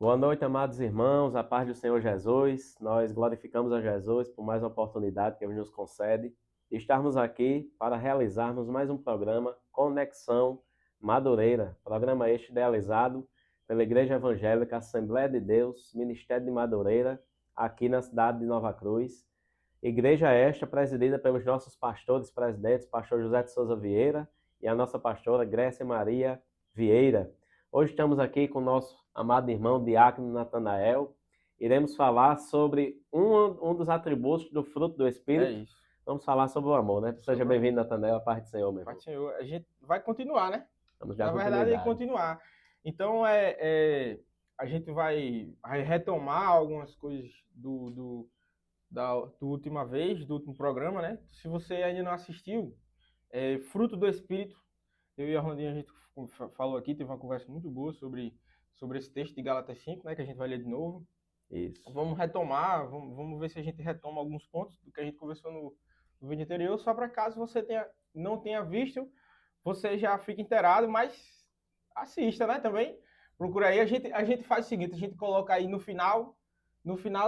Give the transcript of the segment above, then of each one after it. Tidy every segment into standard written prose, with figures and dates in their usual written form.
Boa noite, amados irmãos, a paz do Senhor Jesus. Nós glorificamos a Jesus por mais uma oportunidade que Ele nos concede de estarmos aqui para realizarmos mais um programa Conexão Madureira. Programa este idealizado pela Igreja Evangélica Assembleia de Deus, Ministério de Madureira, aqui na cidade de Nova Cruz. Igreja esta presidida pelos nossos pastores presidentes, pastor José de Souza Vieira e a nossa pastora Grécia Maria Vieira. Hoje estamos aqui com o nosso amado irmão Diácono Natanael. Iremos falar sobre um dos atributos do fruto do É Espírito. isso. Vamos falar sobre o amor, né? Seja Sobre o bem-vindo, amor. Natanael, a paz do Senhor, meu Pai do irmão. Senhor, a gente vai continuar, né? Vamos dar Na verdade, é continuidade. continuar. Então, a gente vai retomar algumas coisas do última vez, do último programa, né? Se você ainda não assistiu, Fruto do Espírito, eu e a Orlandinha, a gente falou aqui, teve uma conversa muito boa sobre esse texto de Gálatas 5, né? Que a gente vai ler de novo. Isso. Vamos retomar, vamos ver se a gente retoma alguns pontos do que a gente conversou no vídeo anterior, só para caso você não tenha visto, você já fica inteirado, mas assista, né, também. Procura aí, a gente faz o seguinte, a gente coloca aí no final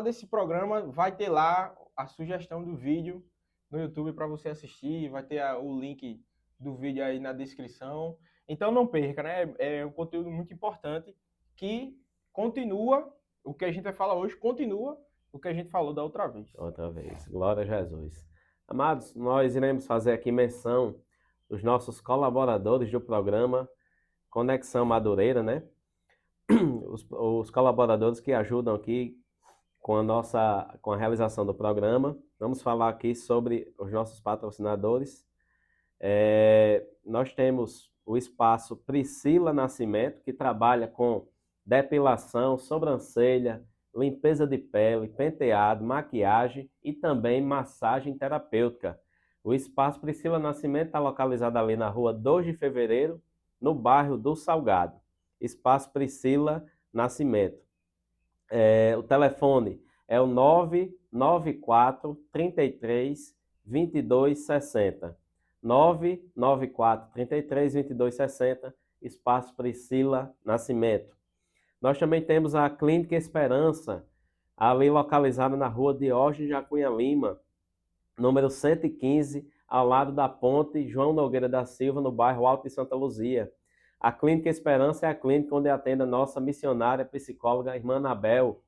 desse programa, vai ter lá a sugestão do vídeo no YouTube para você assistir, vai ter o link do vídeo aí na descrição. Então não perca, né? É um conteúdo muito importante que continua o que a gente vai falar hoje, continua o que a gente falou da outra vez. Outra vez. Glória a Jesus. Amados, nós iremos fazer aqui menção dos nossos colaboradores do programa Conexão Madureira, né? Os colaboradores que ajudam aqui com a realização do programa. Vamos falar aqui sobre os nossos patrocinadores. Nós temos o espaço Priscila Nascimento, que trabalha com depilação, sobrancelha, limpeza de pele, penteado, maquiagem e também massagem terapêutica. O espaço Priscila Nascimento está localizado ali na rua 2 de Fevereiro, no bairro do Salgado. Espaço Priscila Nascimento. O telefone é o 994 33 22 60. 994 33 22 60, Espaço Priscila Nascimento. Nós também temos a Clínica Esperança, ali localizada na rua Diógenes de Cunha Lima, número 115, ao lado da ponte João Nogueira da Silva, no bairro Alto de Santa Luzia. A Clínica Esperança é a clínica onde atende a nossa missionária psicóloga, irmã Anabel.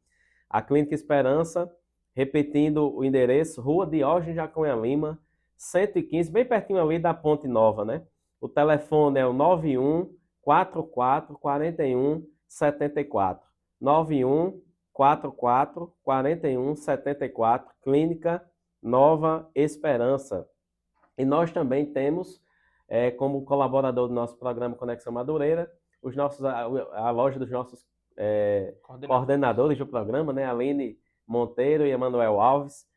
A Clínica Esperança, repetindo o endereço, Rua Diógenes de Cunha Lima, 115, bem pertinho ali da Ponte Nova, né? O telefone é o 91 44 41 74. 91 44 41 74, Clínica Nova Esperança. E nós também temos, como colaborador do nosso programa Conexão Madureira, a loja dos nossos coordenadores do programa, né? Aline Monteiro e Emanuel Alves.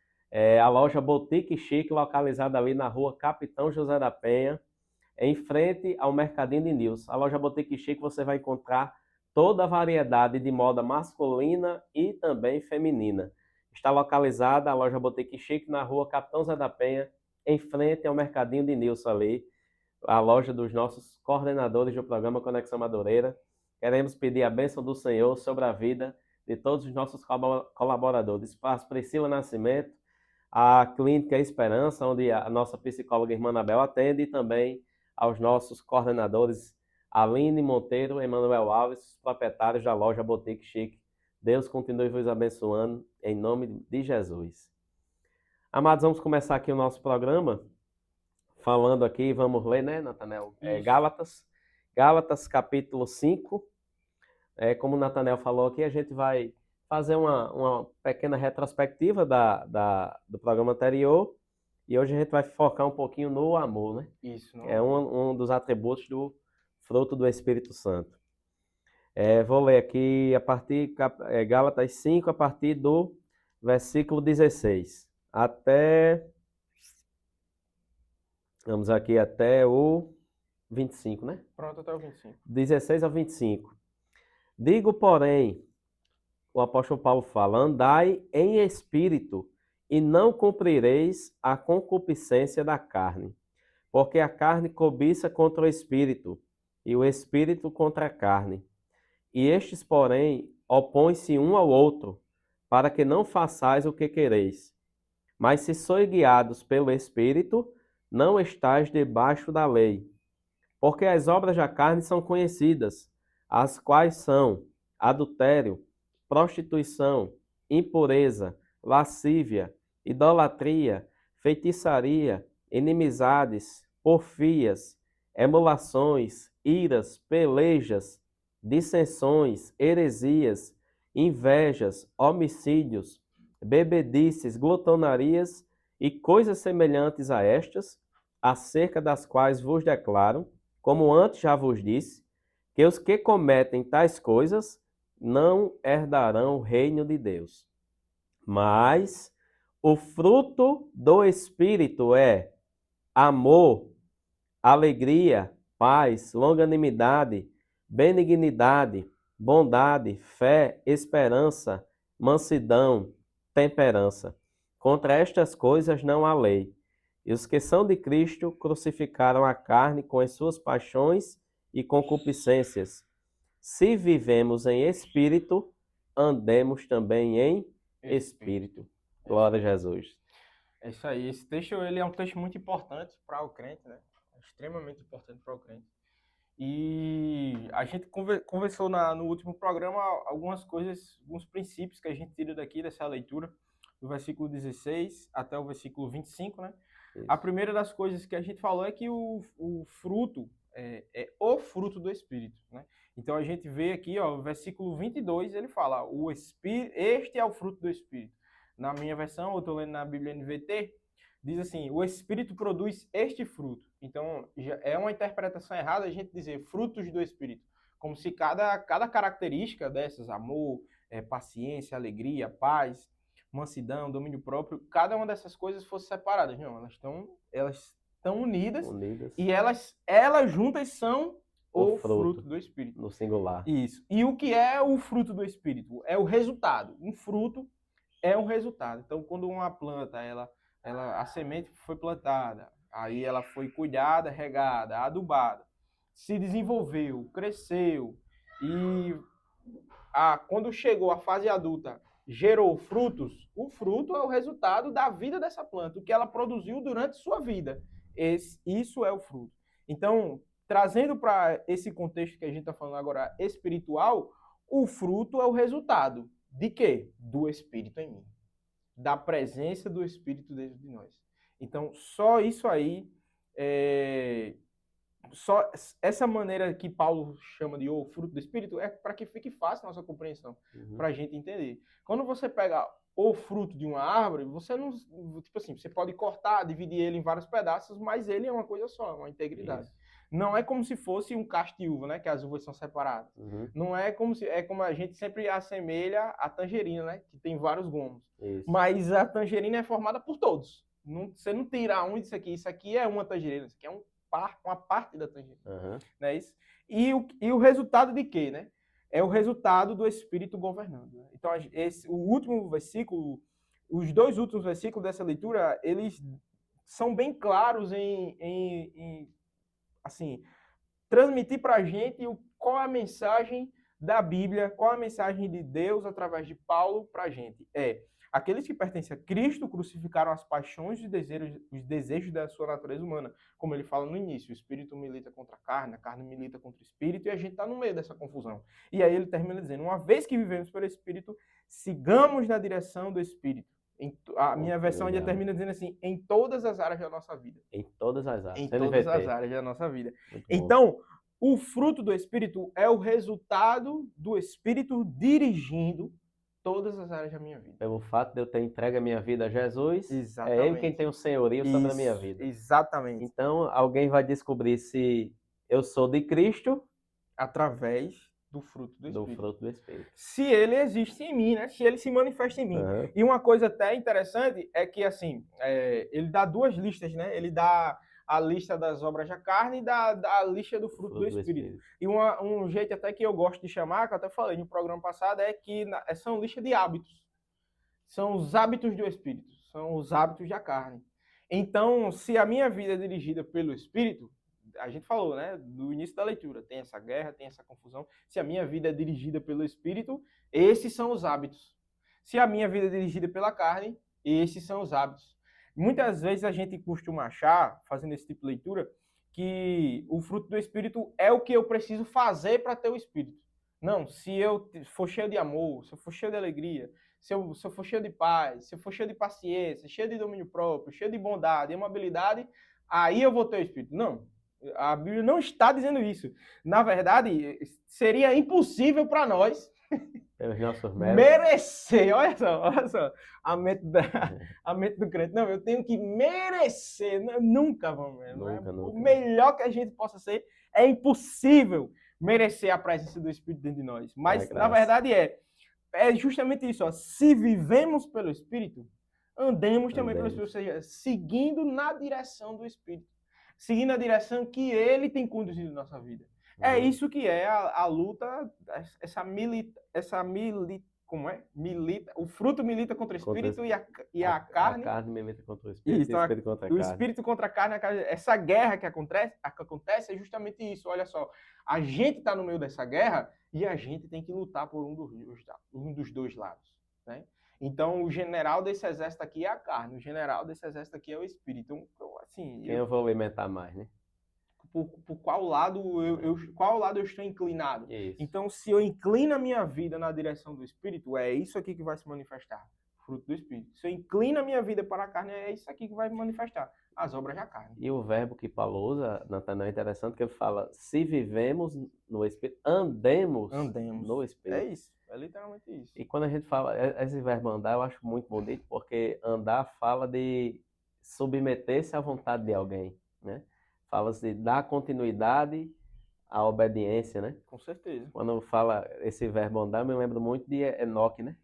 A loja Boutique Chique, localizada ali na rua Capitão José da Penha, em frente ao Mercadinho de Nils. A loja Boutique Chique você vai encontrar toda a variedade de moda masculina e também feminina. Está localizada a loja Boutique Chique na rua Capitão José da Penha, em frente ao Mercadinho de Nilson ali, a loja dos nossos coordenadores do programa Conexão Madureira. Queremos pedir a bênção do Senhor sobre a vida de todos os nossos colaboradores. Espaço Priscila Nascimento, a Clínica Esperança, onde a nossa psicóloga irmã Anabel atende, e também aos nossos coordenadores Aline Monteiro e Emanuel Alves, proprietários da loja Boutique Chique. Deus continue vos abençoando, em nome de Jesus. Amados, vamos começar aqui o nosso programa, falando aqui, vamos ler, né, Natanael? Gálatas capítulo 5. Como o Natanael falou aqui, a gente vai fazer uma pequena retrospectiva do programa anterior, e hoje a gente vai focar um pouquinho no amor, né? Isso, É um dos atributos do fruto do Espírito Santo. Vou ler aqui Gálatas 5, a partir do versículo 16. Vamos aqui até o 25, né? Pronto, até o 25. 16 ao 25. Digo, porém, o apóstolo Paulo fala, andai em espírito e não cumprireis a concupiscência da carne, porque a carne cobiça contra o espírito e o espírito contra a carne. E estes, porém, opõem-se um ao outro, para que não façais o que quereis. Mas se sois guiados pelo Espírito, não estáis debaixo da lei. Porque as obras da carne são conhecidas, as quais são adultério, prostituição, impureza, lascívia, idolatria, feitiçaria, inimizades, porfias, emulações, iras, pelejas, dissensões, heresias, invejas, homicídios, bebedices, glutonarias e coisas semelhantes a estas, acerca das quais vos declaro, como antes já vos disse, que os que cometem tais coisas não herdarão o reino de Deus. Mas o fruto do Espírito é amor, alegria, paz, longanimidade, benignidade, bondade, fé, esperança, mansidão, temperança. Contra estas coisas não há lei. E os que são de Cristo crucificaram a carne com as suas paixões e concupiscências. Se vivemos em espírito, andemos também em espírito. Glória a Jesus. É isso aí. Esse texto ele é um texto muito importante para o crente, né? Extremamente importante para o crente. E a gente conversou no último programa algumas coisas, alguns princípios que a gente tira daqui dessa leitura, do versículo 16 até o versículo 25, né? Isso. A primeira das coisas que a gente falou é que o fruto é o fruto do Espírito, né? Então a gente vê aqui, ó, o versículo 22, ele fala, o Espírito, este é o fruto do Espírito. Na minha versão, eu estou lendo na Bíblia NVT, diz assim, o Espírito produz este fruto. Então, já é uma interpretação errada a gente dizer frutos do Espírito, como se cada característica dessas, amor, paciência, alegria, paz, mansidão, domínio próprio, cada uma dessas coisas fosse separada. Não, elas estão unidas e elas juntas são o fruto do Espírito. No singular. Isso. E o que é o fruto do Espírito? É o resultado. Um fruto é um resultado. Então, quando uma planta, a semente foi plantada, aí ela foi cuidada, regada, adubada, se desenvolveu, cresceu e quando chegou a fase adulta, gerou frutos, o fruto é o resultado da vida dessa planta, o que ela produziu durante sua vida. Isso é o fruto. Então, trazendo para esse contexto que a gente está falando agora espiritual, o fruto é o resultado de quê? Do Espírito em mim. Da presença do Espírito dentro de nós. Então, só isso aí, só essa maneira que Paulo chama de o fruto do Espírito é para que fique fácil a nossa compreensão, para a gente entender. Quando você pega o fruto de uma árvore, você não, tipo assim, você pode cortar, dividir ele em vários pedaços, mas ele é uma coisa só, uma integridade. Isso. Não é como se fosse um cacho de uva, né? Que as uvas são separadas. Não é como como a gente sempre assemelha a tangerina, né? Que tem vários gomos. Isso. Mas a tangerina é formada por todos. Você não tira um disso aqui. Isso aqui é uma tangerina. Isso aqui é uma parte da tangerina. Não é isso? E o resultado de quê, né? É o resultado do Espírito governando. Né? Então, o último versículo, os dois últimos versículos dessa leitura, eles são bem claros em assim, transmitir para a gente qual é a mensagem da Bíblia, qual é a mensagem de Deus através de Paulo para a gente. Aqueles que pertencem a Cristo crucificaram as paixões e os desejos da sua natureza humana. Como ele fala no início, o Espírito milita contra a carne milita contra o Espírito, e a gente está no meio dessa confusão. E aí ele termina dizendo, uma vez que vivemos pelo Espírito, sigamos na direção do Espírito. A minha versão ainda termina dizendo assim, em todas as áreas da nossa vida. Em todas as áreas. Em todas as áreas da nossa vida. Então, o fruto do Espírito é o resultado do Espírito dirigindo todas as áreas da minha vida. Pelo fato de eu ter entregue a minha vida a Jesus, exatamente. É Ele quem tem o senhorio sobre a minha vida. Exatamente. Então, alguém vai descobrir se eu sou de Cristo através do fruto do Espírito. Do fruto do Espírito. Se ele existe em mim, né? Se ele se manifesta em mim. E uma coisa até interessante é que, assim, ele dá duas listas, né? Ele dá a lista das obras da carne e dá a lista do fruto do Espírito. E um jeito até que eu gosto de chamar, que eu até falei no programa passado, é que são lista de hábitos. São os hábitos do Espírito. São os hábitos da carne. Então, se a minha vida é dirigida pelo Espírito, a gente falou, né, do início da leitura, tem essa guerra, tem essa confusão. Se a minha vida é dirigida pelo Espírito, esses são os hábitos. Se a minha vida é dirigida pela carne, esses são os hábitos. Muitas vezes a gente costuma achar, fazendo esse tipo de leitura, que o fruto do Espírito é o que eu preciso fazer para ter o Espírito. Não, se eu for cheio de amor, se eu for cheio de alegria, se eu for cheio de paz, se eu for cheio de paciência, cheio de domínio próprio, cheio de bondade, amabilidade, aí eu vou ter o Espírito. Não, a Bíblia não está dizendo isso. Na verdade, seria impossível para nós Pelos nossos merecer. Olha só, a mente do crente. Não, eu tenho que merecer. Nunca vamos. Nunca. O melhor que a gente possa ser é impossível merecer a presença do Espírito dentro de nós. Mas, na verdade, é justamente isso. Ó. Se vivemos pelo Espírito, andemos também pelo Espírito, ou seja, seguindo na direção do Espírito. Seguindo a direção que ele tem conduzido na nossa vida. É isso que é a luta, como é? O fruto milita contra o Espírito e a carne... A carne milita contra o Espírito isso, e o Espírito contra a carne. O Espírito contra a carne, essa guerra que acontece é justamente isso. Olha só, a gente está no meio dessa guerra e a gente tem que lutar por um dos dois lados, né? Então, o general desse exército aqui é a carne, o general desse exército aqui é o Espírito. Então, assim... Quem eu vou alimentar mais, né? Por qual lado qual lado eu estou inclinado. Isso. Então, se eu inclino a minha vida na direção do Espírito, é isso aqui que vai se manifestar, fruto do Espírito. Se eu inclino a minha vida para a carne, é isso aqui que vai manifestar, as obras da carne. E o verbo que Paulo usa, Natanael, é interessante, que ele fala, se vivemos no Espírito, andemos no Espírito. É isso, é literalmente isso. E quando a gente fala, esse verbo andar, eu acho muito bonito, porque andar fala de submeter-se à vontade de alguém, né? Fala-se de dar continuidade à obediência, né? Com certeza. Quando fala esse verbo andar, eu me lembro muito de Enoque, né?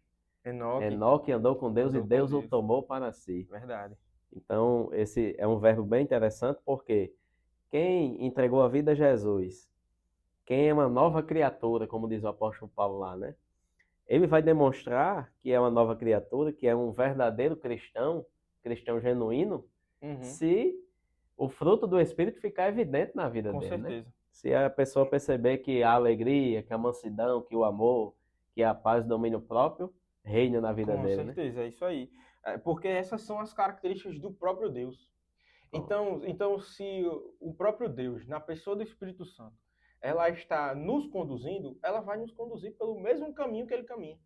Enoque andou com Deus e Deus o tomou para si. Verdade. Então, esse é um verbo bem interessante, porque quem entregou a vida a Jesus, quem é uma nova criatura, como diz o apóstolo Paulo lá, né? Ele vai demonstrar que é uma nova criatura, que é um verdadeiro cristão genuíno, se o fruto do Espírito ficar evidente na vida dele. Com certeza. Né? Se a pessoa perceber que a alegria, que a mansidão, que o amor, que a paz, o domínio próprio, reina na vida dele. Com certeza, né? É isso aí. Porque essas são as características do próprio Deus. Então, se o próprio Deus, na pessoa do Espírito Santo, ela está nos conduzindo, ela vai nos conduzir pelo mesmo caminho que ele caminha.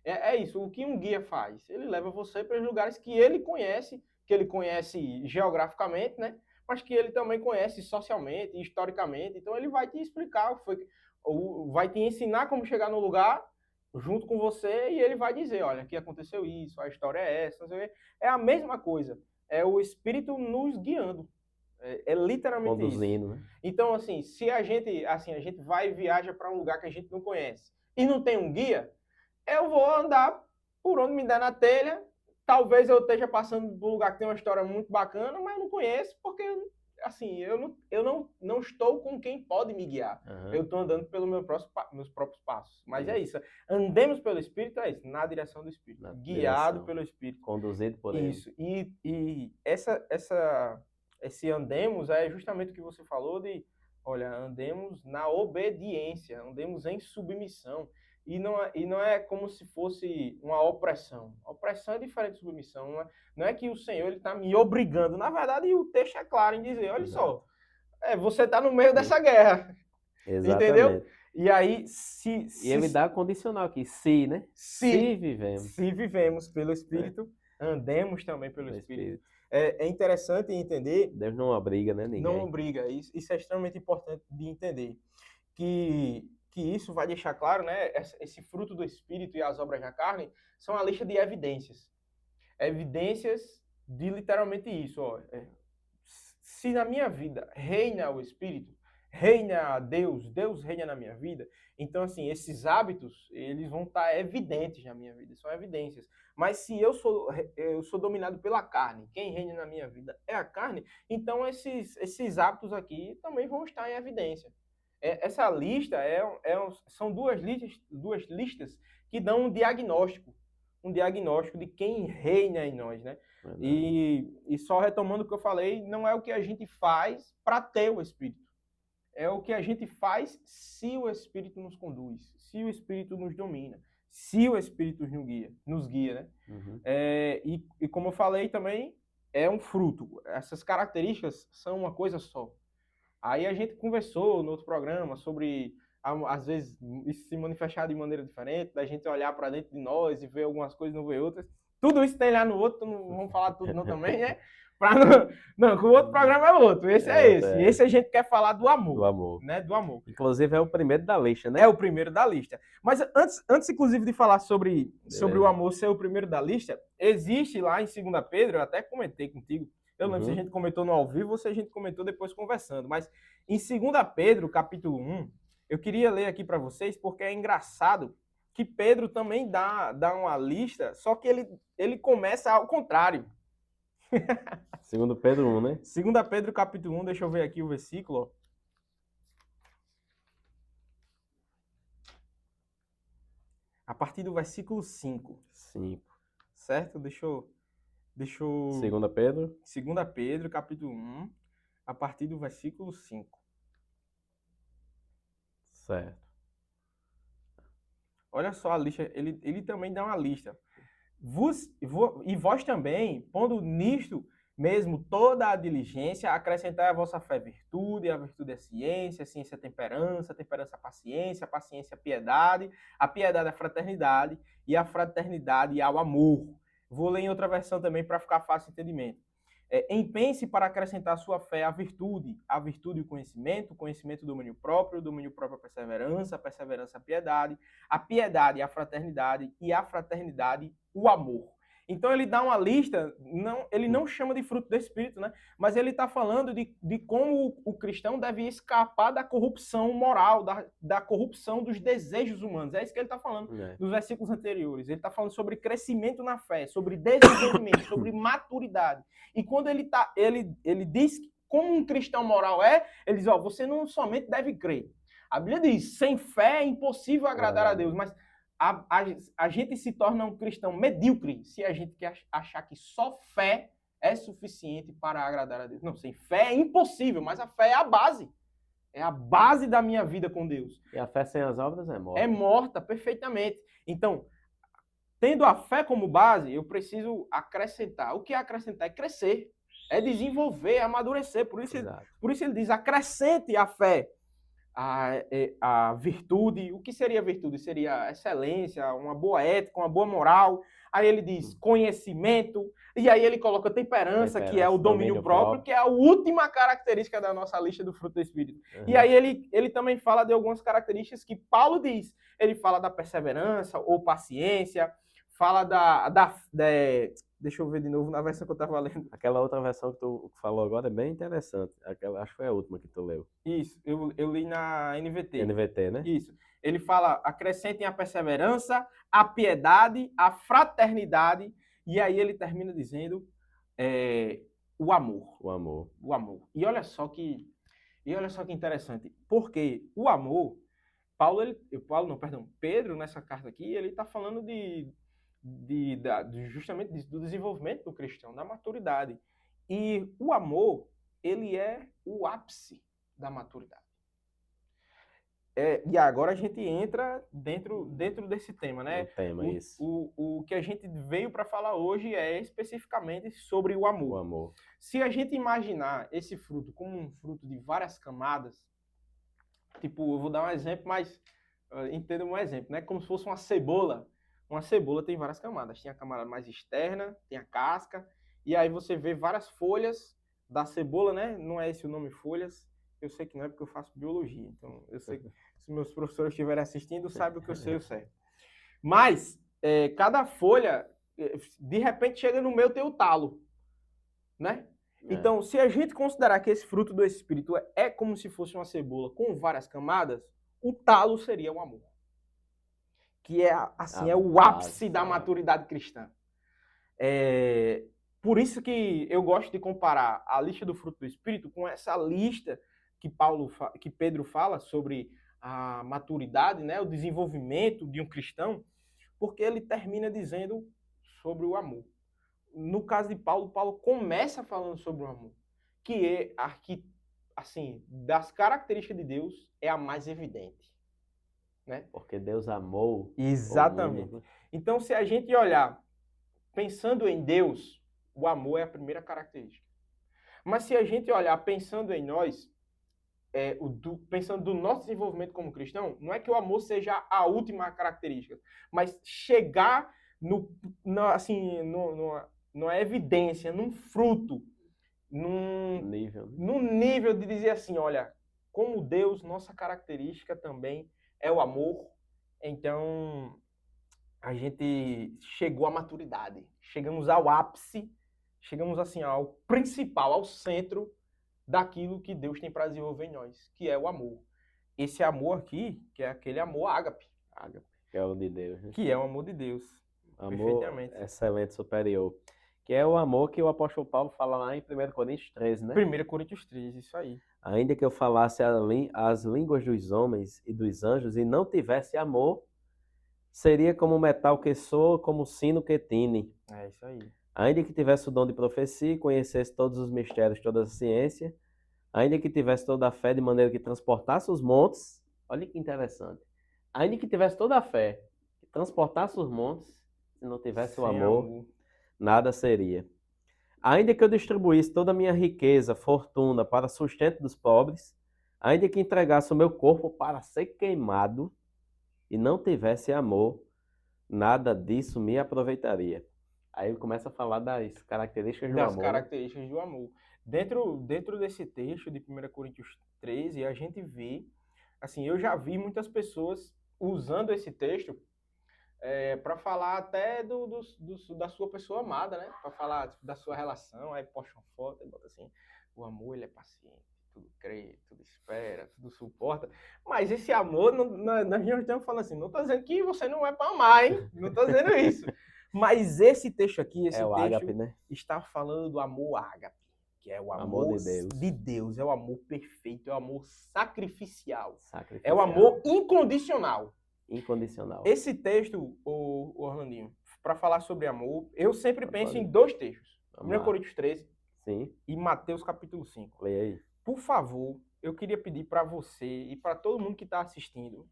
É isso, o que um guia faz? Ele leva você para os lugares que ele conhece geograficamente, né? Mas que ele também conhece socialmente, historicamente. Então, ele vai te explicar, vai te ensinar como chegar no lugar junto com você e ele vai dizer, olha, aqui aconteceu isso, a história é essa. É a mesma coisa. É o Espírito nos guiando. É literalmente conduzindo, isso. Né? Então, assim, se a gente vai e viaja para um lugar que a gente não conhece e não tem um guia, eu vou andar por onde me der na telha. Talvez eu esteja passando por um lugar que tem uma história muito bacana, mas eu não conheço, porque assim, eu não estou com quem pode me guiar. Eu estou andando pelos meus próprios passos. Mas é isso. Andemos pelo Espírito, é isso, na direção do Espírito. Guiado pelo Espírito. Conduzido por ele. Isso. E esse andemos é justamente o que você falou de, olha, andemos na obediência, andemos em submissão. E não é como se fosse uma opressão. A opressão é diferente de submissão. Não é que o Senhor está me obrigando. Na verdade, o texto é claro em dizer, olha só, você está no meio dessa guerra. Exatamente. Entendeu? E aí, E ele dá condicional aqui, se, né? Se vivemos. Se vivemos pelo Espírito, andemos também pelo Espírito. É interessante entender... Deus não obriga, né, ninguém. Não obriga. Isso é extremamente importante de entender. Que isso vai deixar claro, né? Esse fruto do Espírito e as obras da carne são a lista de evidências. Evidências de literalmente isso. Ó. Se na minha vida reina o Espírito, reina Deus, Deus reina na minha vida, então, assim, esses hábitos, eles vão estar evidentes na minha vida, são evidências. Mas se eu sou dominado pela carne, quem reina na minha vida é a carne, então esses hábitos aqui também vão estar em evidência. Essa lista são duas listas que dão um diagnóstico de quem reina em nós, né? E só retomando o que eu falei, não é o que a gente faz para ter o Espírito. é o que a gente faz se o Espírito nos conduz, se o Espírito nos domina, se o Espírito nos guia, né? Uhum. E como eu falei também, é um fruto. Essas características são uma coisa só. Aí a gente conversou no outro programa sobre, às vezes, isso se manifestar de maneira diferente, da gente olhar para dentro de nós e ver algumas coisas e não ver outras. Tudo isso tem lá no outro, não vamos falar tudo não também, né? Não, o outro programa é outro, esse é esse. E esse a gente quer falar do amor. Do amor. Né? Do amor. Inclusive é o primeiro da lista, né? É o primeiro da lista. Mas antes inclusive, de falar sobre o amor ser o primeiro da lista, existe lá em 2 Pedro, eu até comentei contigo, eu não lembro se a gente comentou no ao vivo ou se a gente comentou depois conversando, mas em 2 Pedro, capítulo 1, eu queria ler aqui para vocês, porque é engraçado que Pedro também dá uma lista, só que ele começa ao contrário. 2 Pedro 1, né? 2 Pedro, capítulo 1, deixa eu ver aqui o versículo. A partir do versículo 5. 5. Certo? Deixa eu... 2 Pedro? 2 Pedro, capítulo 1, a partir do versículo 5. Certo. Olha só a lista, ele também dá uma lista. E vós também, pondo nisto mesmo toda a diligência, acrescentai a vossa fé virtude, a virtude é ciência, a ciência é temperança, a temperança é paciência, a paciência é piedade, a piedade é fraternidade, e a fraternidade é o amor. Vou ler em outra versão também para ficar fácil o entendimento. Empenhe-se para acrescentar à sua fé a virtude o conhecimento o domínio próprio a perseverança a piedade a fraternidade e a fraternidade o amor. Então ele dá uma lista, ele não chama de fruto do Espírito, né? Mas ele está falando de como o cristão deve escapar da corrupção moral, da corrupção dos desejos humanos. É isso que ele está falando nos versículos anteriores. Ele está falando sobre crescimento na fé, sobre desenvolvimento, sobre maturidade. E quando ele diz como um cristão moral ele diz, você não somente deve crer. A Bíblia diz, sem fé é impossível agradar a Deus, mas a gente se torna um cristão medíocre se a gente quer achar que só fé é suficiente para agradar a Deus. Não, sem fé é impossível, mas a fé é a base. É a base da minha vida com Deus. E a fé sem as obras é morta. É morta, perfeitamente. Então, tendo a fé como base, eu preciso acrescentar. O que é acrescentar? É crescer. É desenvolver, é amadurecer. Por isso ele diz, acrescente a fé. A virtude, o que seria virtude? Seria excelência, uma boa ética, uma boa moral. Aí ele diz conhecimento, e aí ele coloca temperança, que é o domínio próprio, que é a última característica da nossa lista do fruto do Espírito. E aí ele também fala de algumas características que Paulo diz. Ele fala da perseverança ou paciência, fala deixa eu ver de novo na versão que eu estava lendo. Aquela outra versão que tu falou agora é bem interessante. Acho que foi a última que tu leu. Isso, eu li na NVT. NVT, né? Isso. Ele fala, acrescentem a perseverança, a piedade, a fraternidade, e aí ele termina dizendo o amor. O amor. O amor. E olha só que interessante. Porque o amor, Pedro, nessa carta aqui, ele está falando justamente do desenvolvimento do cristão, da maturidade. E o amor, ele é o ápice da maturidade. E agora a gente entra dentro desse tema, né? O tema, isso. O que a gente veio para falar hoje é especificamente sobre o amor. O amor. Se a gente imaginar esse fruto como um fruto de várias camadas, tipo, eu vou dar um exemplo, mas entenda um exemplo, né? Como se fosse uma cebola. Uma cebola tem várias camadas. Tem a camada mais externa, tem a casca, e aí você vê várias folhas da cebola, né? Não é esse o nome folhas. Eu sei que não é porque eu faço biologia, então eu sei que se meus professores estiverem assistindo, sabem o que eu sei o certo. Mas cada folha, de repente, chega no meio, tem o talo, né? Então, se a gente considerar que esse fruto do Espírito é como se fosse uma cebola com várias camadas, o talo seria o amor. Que é o ápice da maturidade cristã. Por isso que eu gosto de comparar a lista do fruto do Espírito com essa lista que Pedro fala sobre a maturidade, né, o desenvolvimento de um cristão, porque ele termina dizendo sobre o amor. No caso de Paulo, Paulo começa falando sobre o amor, que assim, das características de Deus, é a mais evidente, né? Porque Deus amou Exatamente. o mundo. Então, se a gente olhar pensando em Deus, o amor é a primeira característica. Mas se a gente olhar pensando em nós, pensando do nosso desenvolvimento como cristão, não é que o amor seja a última característica, mas chegar assim, numa evidência, num fruto, Nível, né? num nível de dizer assim, olha, como Deus, nossa característica também é o amor, então a gente chegou à maturidade, chegamos ao ápice, chegamos assim ao principal, ao centro daquilo que Deus tem para desenvolver em nós, que é o amor. Esse amor aqui, que é aquele amor ágape, Ágape, que é o de Deus, né? que é o amor de Deus. Amor Perfeitamente. excelente, superior. Que é o amor que o apóstolo Paulo fala lá em 1 Coríntios 13, né? 1 Coríntios 3, isso aí. Ainda que eu falasse as línguas dos homens e dos anjos e não tivesse amor, seria como metal que soa, como sino que tine. É isso aí. Ainda que tivesse o dom de profecia e conhecesse todos os mistérios, toda a ciência, ainda que tivesse toda a fé de maneira que transportasse os montes, olha que interessante. Ainda que tivesse toda a fé que transportasse os montes, se não tivesse o Sem amor, nada seria. Ainda que eu distribuísse toda a minha riqueza, fortuna para sustento dos pobres, ainda que entregasse o meu corpo para ser queimado e não tivesse amor, nada disso me aproveitaria. Aí ele começa a falar das características do das amor, né? características do amor. Dentro desse texto de 1 Coríntios 13, a gente vê, assim, eu já vi muitas pessoas usando esse texto para falar até da sua pessoa amada, né? Para falar tipo, da sua relação, aí posta uma foto e bota assim, o amor ele é paciente, tudo crê, tudo espera, tudo suporta. Mas esse amor, nós não estamos falando assim, não estou dizendo que você não é para amar, hein? Não estou dizendo isso. Mas esse texto aqui, esse É o texto ágape, né? está falando do amor ágape, que é o Amor amor de Deus. de Deus, é o amor perfeito, é o amor sacrificial, Sacrificial. é o amor incondicional. Incondicional. Esse texto, o Orlandinho, para falar sobre amor, eu sempre Pode penso fazer. em dois textos. Vamos 1 lá. Coríntios 13 Sim, e Mateus capítulo 5. leia aí. Por favor, eu queria pedir para você e para todo mundo que está assistindo,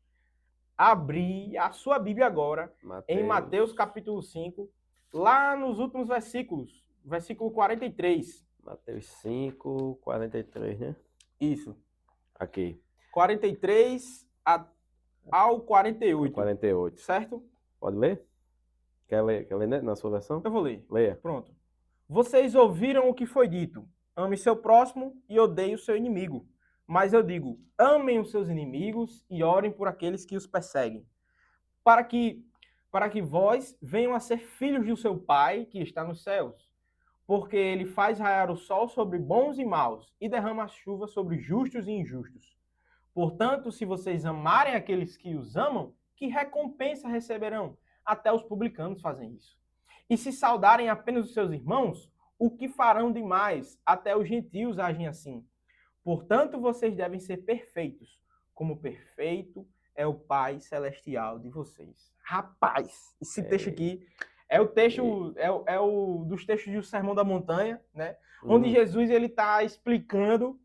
abrir a sua Bíblia agora em Mateus capítulo 5, lá nos últimos versículos, versículo 43. Mateus 5, 43, né? Isso. Aqui. 43 ao 48. 48. Certo? Pode ler? Quer ler né? Na sua versão? Eu vou ler. Leia. Pronto. Vocês ouviram o que foi dito: ame seu próximo e odeie o seu inimigo. Mas eu digo: amem os seus inimigos e orem por aqueles que os perseguem, para que vós venham a ser filhos do seu Pai que está nos céus. Porque ele faz raiar o sol sobre bons e maus e derrama a chuva sobre justos e injustos. Portanto, se vocês amarem aqueles que os amam, que recompensa receberão? Até os publicanos fazem isso. E se saudarem apenas os seus irmãos, o que farão demais? Até os gentios agem assim. Portanto, vocês devem ser perfeitos, como perfeito é o Pai Celestial de vocês. Rapaz, esse texto aqui é o texto, é o dos textos do Sermão da Montanha, né? Onde Jesus ele está explicando.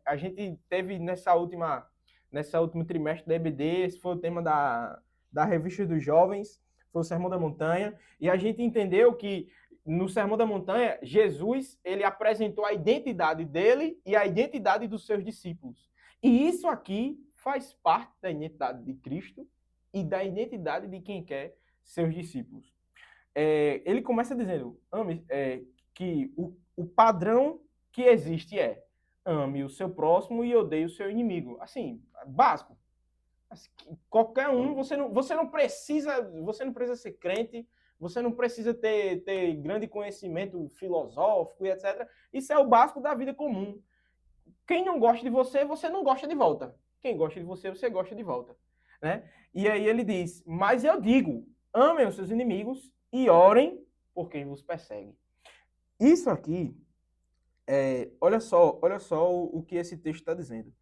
A gente teve nessa último trimestre da EBD, esse foi o tema da revista dos jovens, foi o Sermão da Montanha, e a gente entendeu que no Sermão da Montanha, Jesus ele apresentou a identidade dele e a identidade dos seus discípulos. E isso aqui faz parte da identidade de Cristo e da identidade de quem quer seus discípulos. Ele começa dizendo que o padrão que existe é ame o seu próximo e odeie o seu inimigo. Assim, básico. Qualquer um, você não precisa ser crente, você não precisa ter grande conhecimento filosófico e etc. Isso é o básico da vida comum. Quem não gosta de você, você não gosta de volta. Quem gosta de você, você gosta de volta. Né? E aí ele diz, mas eu digo, amem os seus inimigos e orem por quem vos persegue. Isso aqui, olha só o que esse texto está dizendo.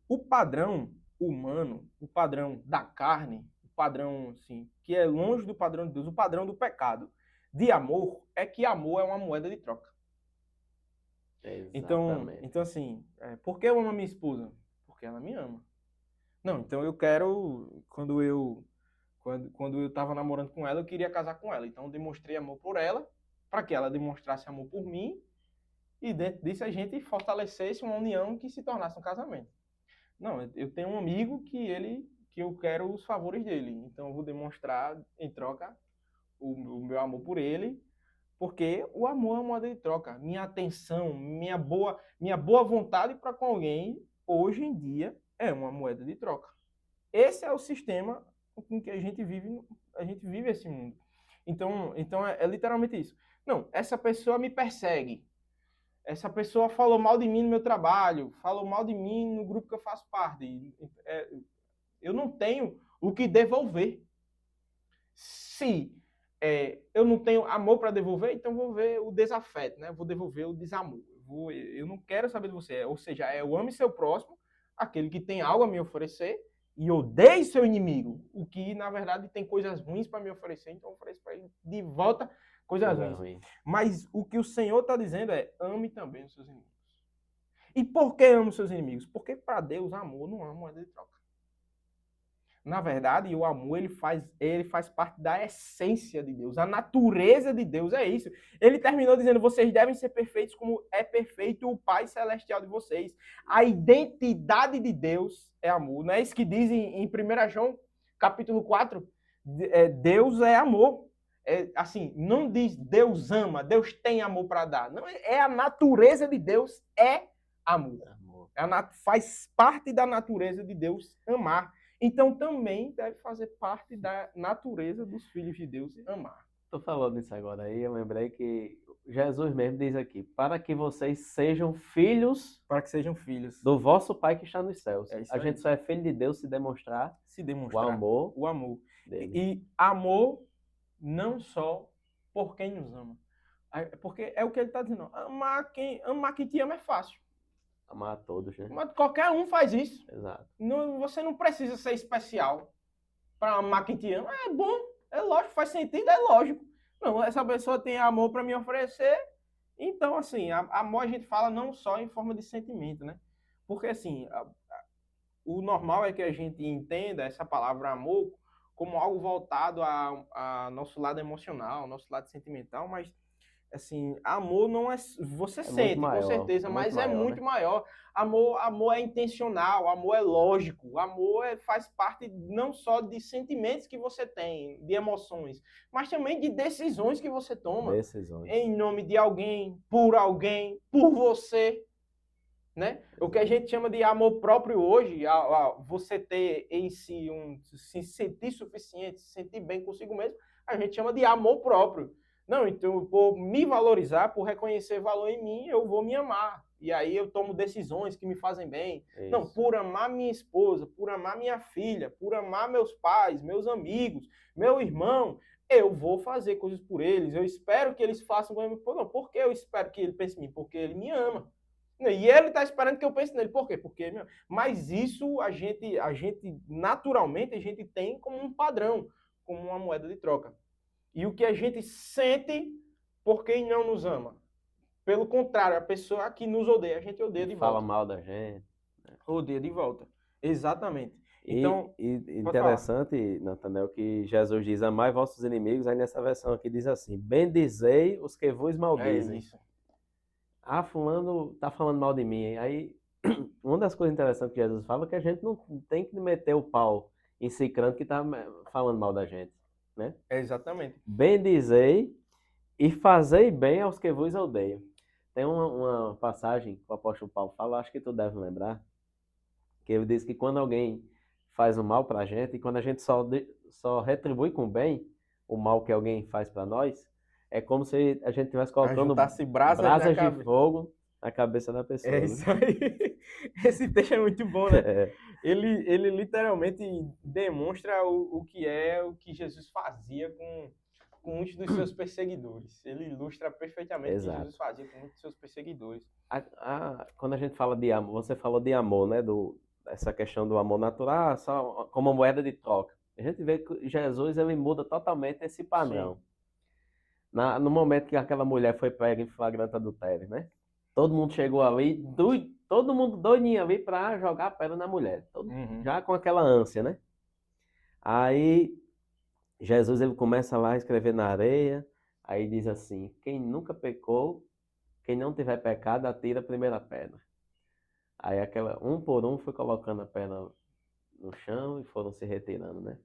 O padrão humano, o padrão da carne, o padrão assim, que é longe do padrão de Deus, o padrão do pecado, de amor, é que amor é uma moeda de troca. Exatamente. Então assim, por que eu amo a minha esposa? Porque ela me ama. Não, então eu quero, quando eu estava namorando com ela, eu queria casar com ela. Então eu demonstrei amor por ela, para que ela demonstrasse amor por mim, e dentro disso a gente fortalecesse uma união que se tornasse um casamento. Não, eu tenho um amigo que eu quero os favores dele. Então eu vou demonstrar em troca o meu amor por ele, porque o amor é uma moeda de troca. Minha atenção, minha boa vontade para com alguém, hoje em dia, é uma moeda de troca. Esse é o sistema com que a gente vive esse mundo. Então é literalmente isso. Não, essa pessoa me persegue. Essa pessoa falou mal de mim no meu trabalho, falou mal de mim no grupo que eu faço parte. Eu não tenho o que devolver. Se eu não tenho amor para devolver, então vou ver o desafeto, né? Vou devolver o desamor. Eu não quero saber de você. Ou seja, eu ame seu próximo, aquele que tem algo a me oferecer, e odeie seu inimigo, o que na verdade tem coisas ruins para me oferecer, então eu ofereço para ele de volta coisas ruins. Mas o que o Senhor está dizendo é: ame também os seus inimigos. E por que ame os seus inimigos? Porque para Deus, amor não é moeda de troca. Na verdade, o amor ele faz parte da essência de Deus. A natureza de Deus é isso. Ele terminou dizendo: vocês devem ser perfeitos como é perfeito o Pai Celestial de vocês. A identidade de Deus é amor. Não é isso que diz em 1 João, capítulo 4? Deus é amor. Assim, não diz Deus ama, Deus tem amor para dar. Não, é a natureza de Deus é amor. Faz parte da natureza de Deus amar. Então também deve fazer parte da natureza dos filhos de Deus amar. Tu falou nisso agora aí, eu lembrei que Jesus mesmo diz aqui: para que vocês sejam filhos, do vosso Pai que está nos céus. A gente só é filho de Deus se demonstrar o amor dele. E amor não só por quem nos ama. Porque é o que ele está dizendo: amar quem te ama é fácil. Amar a todos, né? Mas qualquer um faz isso. Exato. Você não precisa ser especial para amar quem te ama. É bom, é lógico, faz sentido, é lógico. Não, essa pessoa tem amor para me oferecer. Então, assim, amor a gente fala não só em forma de sentimento, né? Porque, assim, o normal é que a gente entenda essa palavra amor como algo voltado a nosso lado emocional, nosso lado sentimental, mas assim, amor não é... Você sente, com certeza, mas é muito maior. Amor é intencional, amor é lógico, amor faz parte não só de sentimentos que você tem, de emoções, mas também de decisões que você toma. Em nome de alguém, por você, né? O que a gente chama de amor próprio hoje, você ter em si se sentir suficiente, se sentir bem consigo mesmo, a gente chama de amor próprio. Não, então, por me valorizar, por reconhecer valor em mim, eu vou me amar. E aí eu tomo decisões que me fazem bem. Isso. Não, por amar minha esposa, por amar minha filha, por amar meus pais, meus amigos, meu irmão, eu vou fazer coisas por eles. Eu espero que eles façam comigo. Não, por que eu espero que ele pense em mim? Porque ele me ama. E ele está esperando que eu pense nele. Por quê? Porque ele me ama. Mas isso a gente naturalmente, a gente tem como um padrão, como uma moeda de troca. E o que a gente sente por quem não nos ama. Pelo contrário, a pessoa que nos odeia, a gente odeia de volta. Fala mal da gente. Odeia de volta. Exatamente. Então, e interessante, Natanael, que Jesus diz: amai vossos inimigos. Aí nessa versão aqui diz assim: bendizei os que vos maldizem. É isso. Ah, fulano tá falando mal de mim. Aí, uma das coisas interessantes que Jesus fala é que a gente não tem que meter o pau em Cicrano que tá falando mal da gente. Né? Exatamente. Bendizei e fazei bem aos que vos odeiam. Tem uma passagem que o apóstolo Paulo fala, acho que tu deve lembrar, que ele diz que quando alguém faz o mal pra gente, e quando a gente só retribui com bem o mal que alguém faz para nós, é como se a gente estivesse colocando brasas de fogo na cabeça da pessoa. É isso aí. Esse texto é muito bom, né? Ele literalmente demonstra o que Jesus fazia com muitos dos seus perseguidores. Ele ilustra perfeitamente o que Jesus fazia com muitos dos seus perseguidores. Quando a gente fala de amor, você falou de amor, né? Essa questão do amor natural, só como moeda de troca. A gente vê que Jesus ele muda totalmente esse padrão. No momento que aquela mulher foi pega em flagrante adultério, né? Todo mundo chegou ali, todo mundo doidinho ali para jogar a pedra na mulher. Uhum. Já com aquela ânsia, né? Aí Jesus ele começa lá a escrever na areia, aí diz assim: quem nunca pecou, quem não tiver pecado, atira a primeira pedra. Aí aquela, um por um foi colocando a pedra no chão e foram se retirando, né?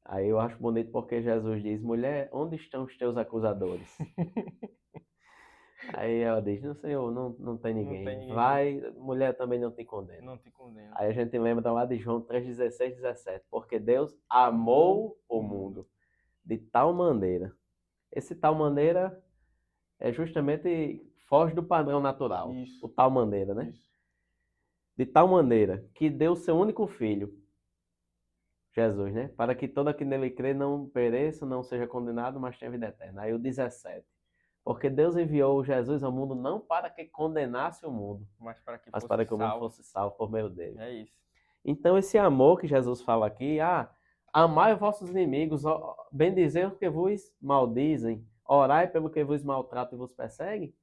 Aí eu acho bonito porque Jesus diz: mulher, onde estão os teus acusadores? Aí ela diz: não, Senhor, não tem Não tem ninguém. ninguém que Vai, mulher também não te condena. não te condena. Aí a gente lembra lá de João 3,16, 17. Porque Deus amou o O mundo. mundo de tal maneira. Esse tal maneira é justamente foge do padrão natural. O Isso, tal maneira, né? isso. De tal maneira que deu seu único filho, Jesus, né? Para que todo aquele nele crê não pereça, não seja condenado, mas tenha vida eterna. Aí o 17. Porque Deus enviou Jesus ao mundo não para que condenasse o mundo, Mas para que mas fosse para que o mundo salvo. fosse salvo por meio dele. É isso. Então esse amor que Jesus fala aqui, amai os vossos inimigos, bendizei os que vos maldizem, orai pelo que vos maltrata e vos persegue,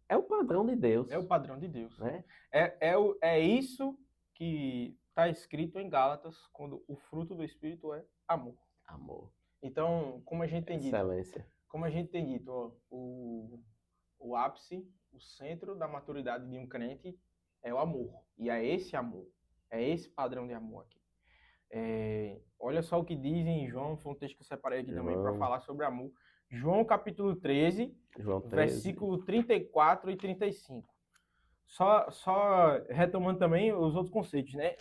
é o padrão de Deus, É o padrão de Deus. né? É isso que está escrito em Gálatas, quando o fruto do Espírito é amor. Amor, Então, como a gente tem dito, excelência. ó, o ápice, o centro da maturidade de um crente é o amor. E é esse amor, é esse padrão de amor aqui. Olha só o que diz em João, foi um texto que eu separei aqui também para falar sobre amor. João capítulo 13, João 13. versículo 34 e 35. Só retomando também os outros conceitos, né?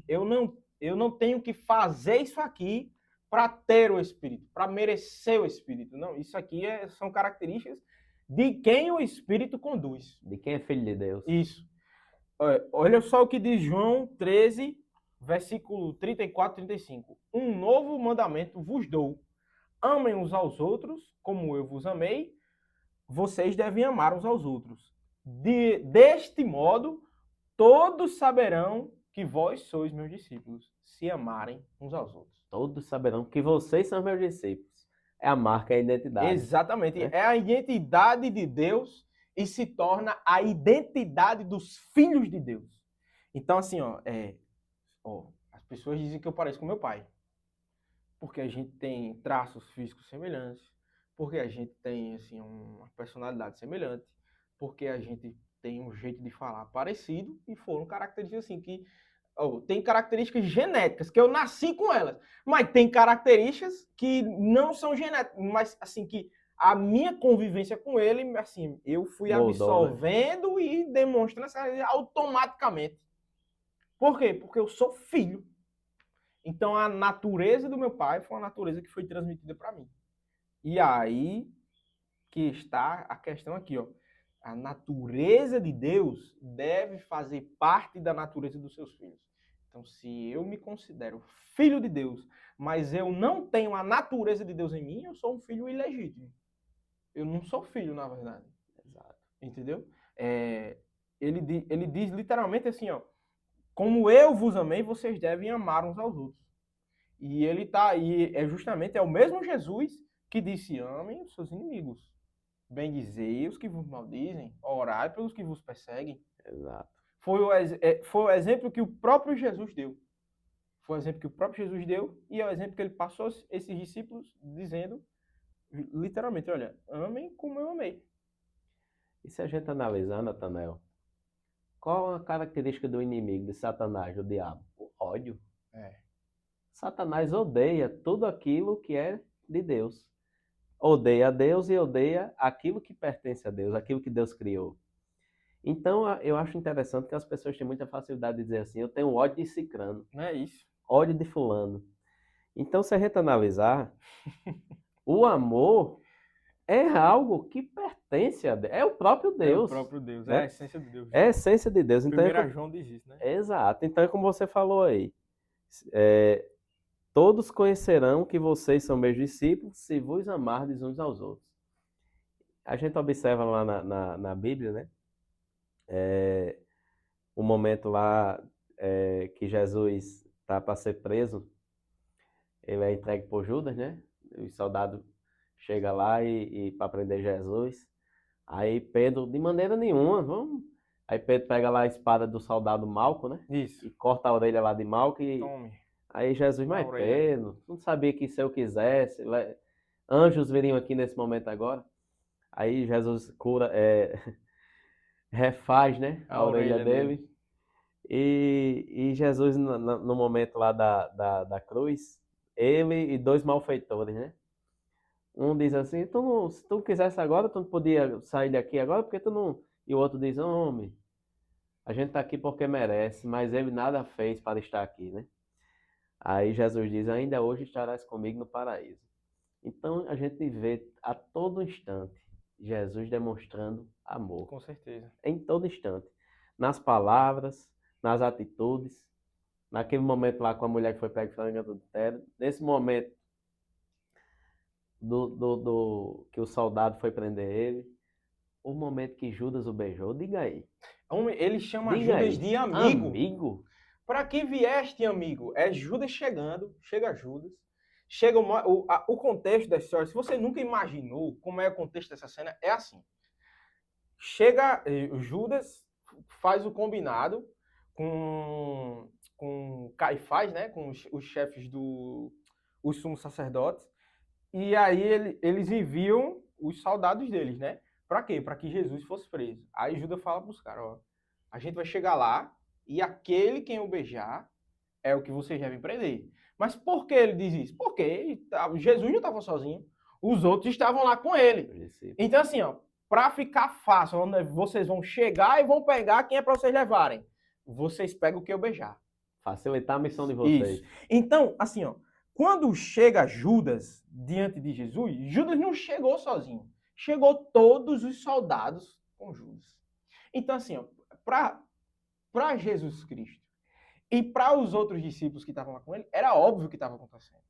Eu não tenho que fazer isso aqui para ter o Espírito, para merecer o Espírito. Não, isso aqui são características de quem o Espírito conduz. De quem é filho de Deus. Isso. Olha só o que diz João 13, versículo 34 e 35. Um novo mandamento vos dou. Amem uns aos outros, como eu vos amei. Vocês devem amar uns aos outros. Deste modo, todos saberão que vós sois meus discípulos, se amarem uns aos outros. Todos saberão que vocês são meus discípulos. É a marca, é a identidade. Exatamente. Né? É a identidade de Deus e se torna a identidade dos filhos de Deus. Então, assim, as pessoas dizem que eu pareço com meu pai. Porque a gente tem traços físicos semelhantes, porque a gente tem assim uma personalidade semelhante, porque a gente tem um jeito de falar parecido e foram características assim que tem características genéticas que eu nasci com elas, mas tem características que não são genéticas, mas assim que a minha convivência com ele, assim, eu fui Moldou, absorvendo, né? E demonstrando essa automaticamente. Por quê? Porque eu sou filho. Então a natureza do meu pai foi uma natureza que foi transmitida para mim. E aí que está a questão aqui, ó. A natureza de Deus deve fazer parte da natureza dos seus filhos. Então, se eu me considero filho de Deus, mas eu não tenho a natureza de Deus em mim, eu sou um filho ilegítimo. Eu não sou filho, na verdade. Exato. Entendeu? Ele diz literalmente assim, ó. Como eu vos amei, vocês devem amar uns aos outros. E ele tá aí, é o mesmo Jesus que disse: amem os seus inimigos, bendizei os que vos maldizem, orai pelos que vos perseguem. Exato. Foi o exemplo que o próprio Jesus deu. Foi o exemplo que o próprio Jesus deu e é o exemplo que ele passou esses discípulos dizendo, literalmente, olha, amem como eu amei. E se a gente analisar, Natanael, qual a característica do inimigo, de Satanás, do diabo? O ódio. Satanás odeia tudo aquilo que é de Deus. Odeia a Deus e odeia aquilo que pertence a Deus, aquilo que Deus criou. Então, eu acho interessante que as pessoas têm muita facilidade de dizer assim: eu tenho ódio de cicrano. Não é isso. Ódio de fulano. Então, se a gente analisar, o amor é algo que pertence a Deus. É o próprio Deus. É o próprio Deus, né? é a essência de Deus. É a essência de Deus. Então, 1 João diz isso, né? Exato. Então, é como você falou aí. Todos conhecerão que vocês são meus discípulos se vos amardes uns aos outros. A gente observa lá na Bíblia, né? O momento lá que Jesus está para ser preso, ele é entregue por Judas, né? Os soldados chegam lá e para prender Jesus. Aí Pedro, de maneira nenhuma, vamos. Aí Pedro pega lá a espada do soldado Malco, né? Isso. E corta a orelha lá de Malco e Tome. aí Jesus, Na mas orelha. Pedro, não sabia que se eu quisesse, anjos viriam aqui nesse momento agora. Aí Jesus cura, refaz, né, a A orelha orelha dele. dele. E Jesus, no momento lá da cruz, ele e dois malfeitores, né? Um diz assim, se tu quisesse agora, tu não podia sair daqui agora, porque tu não... E o outro diz, homem, a gente está aqui porque merece, mas ele nada fez para estar aqui, né? Aí Jesus diz, ainda hoje estarás comigo no paraíso. Então a gente vê a todo instante Jesus demonstrando amor. Com certeza. Em todo instante. Nas palavras, nas atitudes. Naquele momento lá com a mulher que foi pega flagrante adultério. Nesse momento que o soldado foi prender ele. O momento que Judas o beijou. Diga aí. Ele chama Diga Judas aí. de amigo. Amigo? Para que vieste, amigo? É Judas chegando, chega Judas, chega o contexto da história. Se você nunca imaginou como é o contexto dessa cena, é assim. Chega Judas, faz o combinado com Caifás, né? Com os chefes os sumos sacerdotes. E aí eles enviam os soldados deles, né? Para quê? Para que Jesus fosse preso. Aí Judas fala para os caras, ó, a gente vai chegar lá e aquele quem o beijar é o que vocês devem prender. Mas por que ele diz isso? Porque Jesus não estava sozinho, os outros estavam lá com ele. Então assim, ó, para ficar fácil, onde vocês vão chegar e vão pegar quem é para vocês levarem. Vocês pegam o que eu beijar. Facilitar a missão de vocês. Isso. Então, assim, ó, quando chega Judas diante de Jesus, Judas não chegou sozinho. Chegou todos os soldados com Judas. Então, assim, ó, para Jesus Cristo e para os outros discípulos que estavam lá com ele, era óbvio o que estava acontecendo.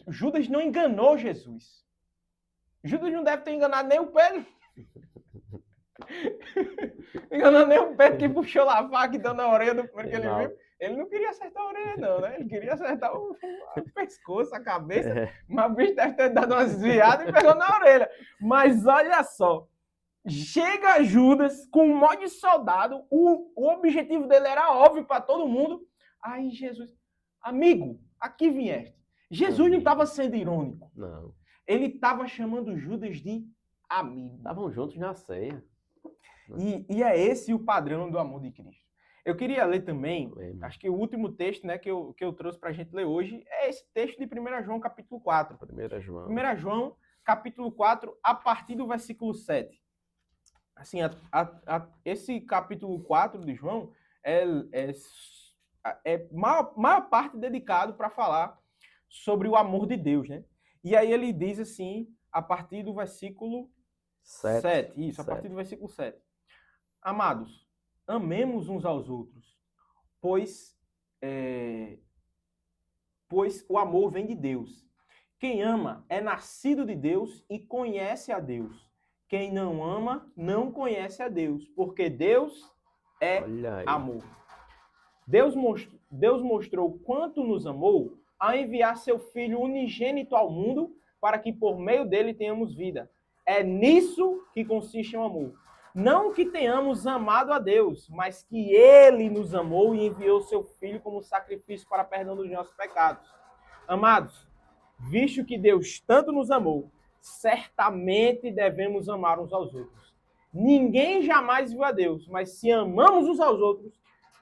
Judas não enganou Jesus. Judas não deve ter enganado nem o Pedro. Enganou nem o Pedro que puxou lá a faca e deu na orelha do primeiro que ele viu. Ele não queria acertar a orelha, não, né? Ele queria acertar o pescoço, a cabeça. Mas o bicho deve ter dado uma desviada e pegou na orelha. Mas olha só. Chega Judas com um monte de soldado. O objetivo dele era óbvio para todo mundo. Aí Jesus, amigo, aqui vieste. Jesus não estava sendo irônico. Não. Ele estava chamando Judas de amigo. Estavam juntos na ceia. E é esse o padrão do amor de Cristo. Eu queria ler também, acho que o último texto, né, que eu trouxe para a gente ler hoje é esse texto de 1 João, capítulo 4. 1 João. 1 João, capítulo 4, a partir do versículo 7. Assim, esse capítulo 4 de João é maior parte dedicado para falar sobre o amor de Deus, né? E aí ele diz assim, a partir do versículo 7. Isso, a partir do versículo 7. Amados, amemos uns aos outros, pois o amor vem de Deus. Quem ama é nascido de Deus e conhece a Deus. Quem não ama não conhece a Deus, porque Deus é amor. Deus mostrou quanto nos amou ao enviar seu Filho unigênito ao mundo para que por meio dele tenhamos vida. É nisso que consiste o amor. Não que tenhamos amado a Deus, mas que Ele nos amou e enviou seu Filho como sacrifício para perdão dos nossos pecados. Amados, visto que Deus tanto nos amou, certamente devemos amar uns aos outros. Ninguém jamais viu a Deus, mas se amamos uns aos outros,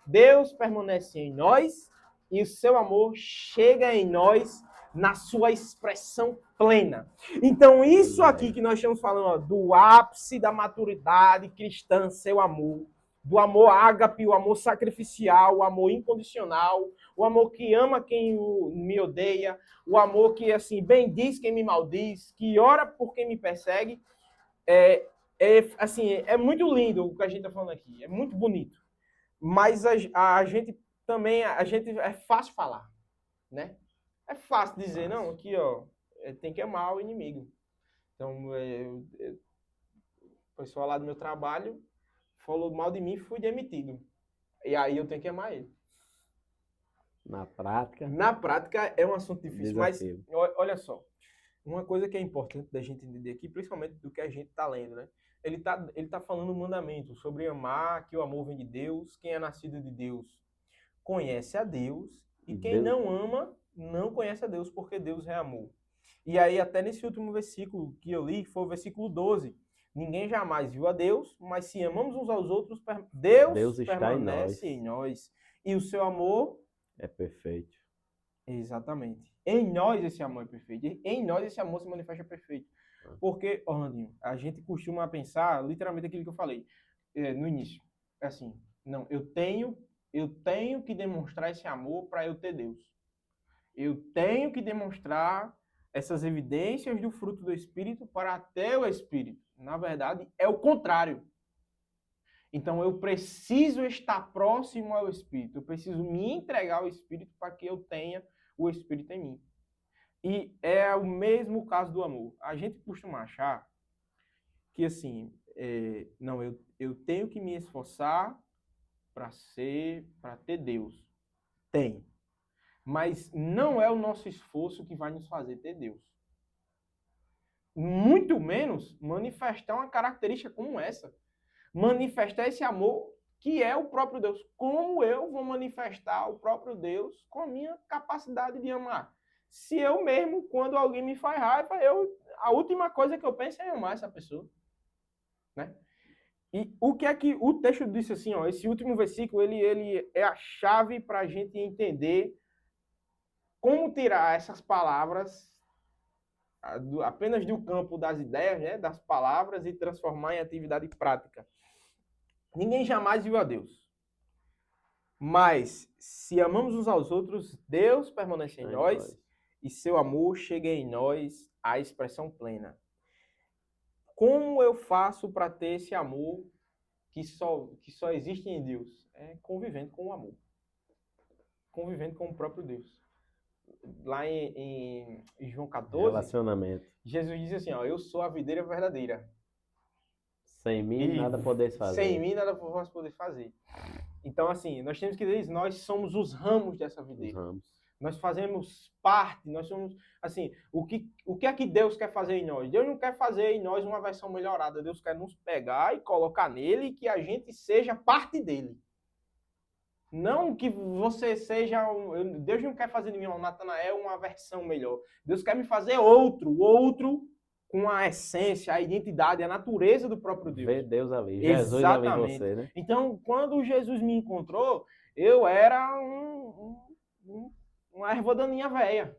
Deus permanece em nós e o seu amor chega em nós na sua expressão plena. Então, isso aqui que nós estamos falando, ó, do ápice da maturidade cristã, seu amor, do amor ágape, o amor sacrificial, o amor incondicional, o amor que ama quem me odeia, o amor que, assim, bendiz quem me maldiz, que ora por quem me persegue. Assim, é muito lindo o que a gente está falando aqui, é muito bonito. Mas a gente também, é fácil falar, né? É fácil dizer, não, aqui, ó, tem que amar o inimigo. Então, o pessoal lá do meu trabalho falou mal de mim e fui demitido. E aí eu tenho que amar ele. Na prática? Na prática é um assunto difícil, desafio. Mas olha só. Uma coisa que é importante da gente entender aqui, principalmente do que a gente está lendo, né? Ele tá falando um mandamento sobre amar, que o amor vem de Deus, quem é nascido de Deus conhece a Deus, e E quem Deus, não ama não conhece a Deus, porque Deus é amor. E aí, até nesse último versículo que eu li, que foi o versículo 12, ninguém jamais viu a Deus, mas se amamos uns aos outros, Deus Deus está em nós. permanece em nós, e o seu amor. É perfeito. Exatamente. Em nós esse amor é perfeito. Em nós esse amor se manifesta perfeito. Porque, Orlandinho, a gente costuma pensar literalmente aquilo que eu falei no início. É assim, não, eu tenho que demonstrar esse amor para eu ter Deus. Eu tenho que demonstrar essas evidências do fruto do Espírito para ter o Espírito. Na verdade, é o contrário. Então, eu preciso estar próximo ao Espírito. Eu preciso me entregar ao Espírito para que eu tenha o Espírito em mim. E é o mesmo caso do amor. A gente costuma achar que, assim, não, eu tenho que me esforçar para ter Deus. Tem. Mas não é o nosso esforço que vai nos fazer ter Deus. Muito menos manifestar uma característica como essa. Manifestar esse amor que é o próprio Deus. Como eu vou manifestar o próprio Deus com a minha capacidade de amar? Se eu mesmo, quando alguém me faz raiva, a última coisa que eu penso é amar essa pessoa. Né? E o que é que o texto disse assim, ó, esse último versículo, ele é a chave para a gente entender como tirar essas palavras apenas do campo das ideias, né, das palavras, e transformar em atividade prática. Ninguém jamais viu a Deus. Mas, se amamos uns aos outros, Deus permanece em nós e seu amor chega em nós à expressão plena. Como eu faço para ter esse amor que só existe em Deus? É convivendo com o amor. Convivendo com o próprio Deus. Lá em João 14, Relacionamento. Jesus diz assim, ó, eu sou a videira verdadeira. Sem mim, nada podeis fazer. Sem mim, nada vós podeis fazer. Então, assim, nós temos que dizer isso, nós somos os ramos dessa videira. Os ramos. Nós fazemos parte, nós somos, assim, o que é que Deus quer fazer em nós? Deus não quer fazer em nós uma versão melhorada, Deus quer nos pegar e colocar nele e que a gente seja parte dele. Não que você seja, Deus não quer fazer de mim, Natanael, uma versão melhor. Deus quer me fazer outro com a essência, a identidade, a natureza do próprio Deus. Vê Deus ali, Jesus ali em você, né? Então, quando Jesus me encontrou, eu era uma erva daninha velha,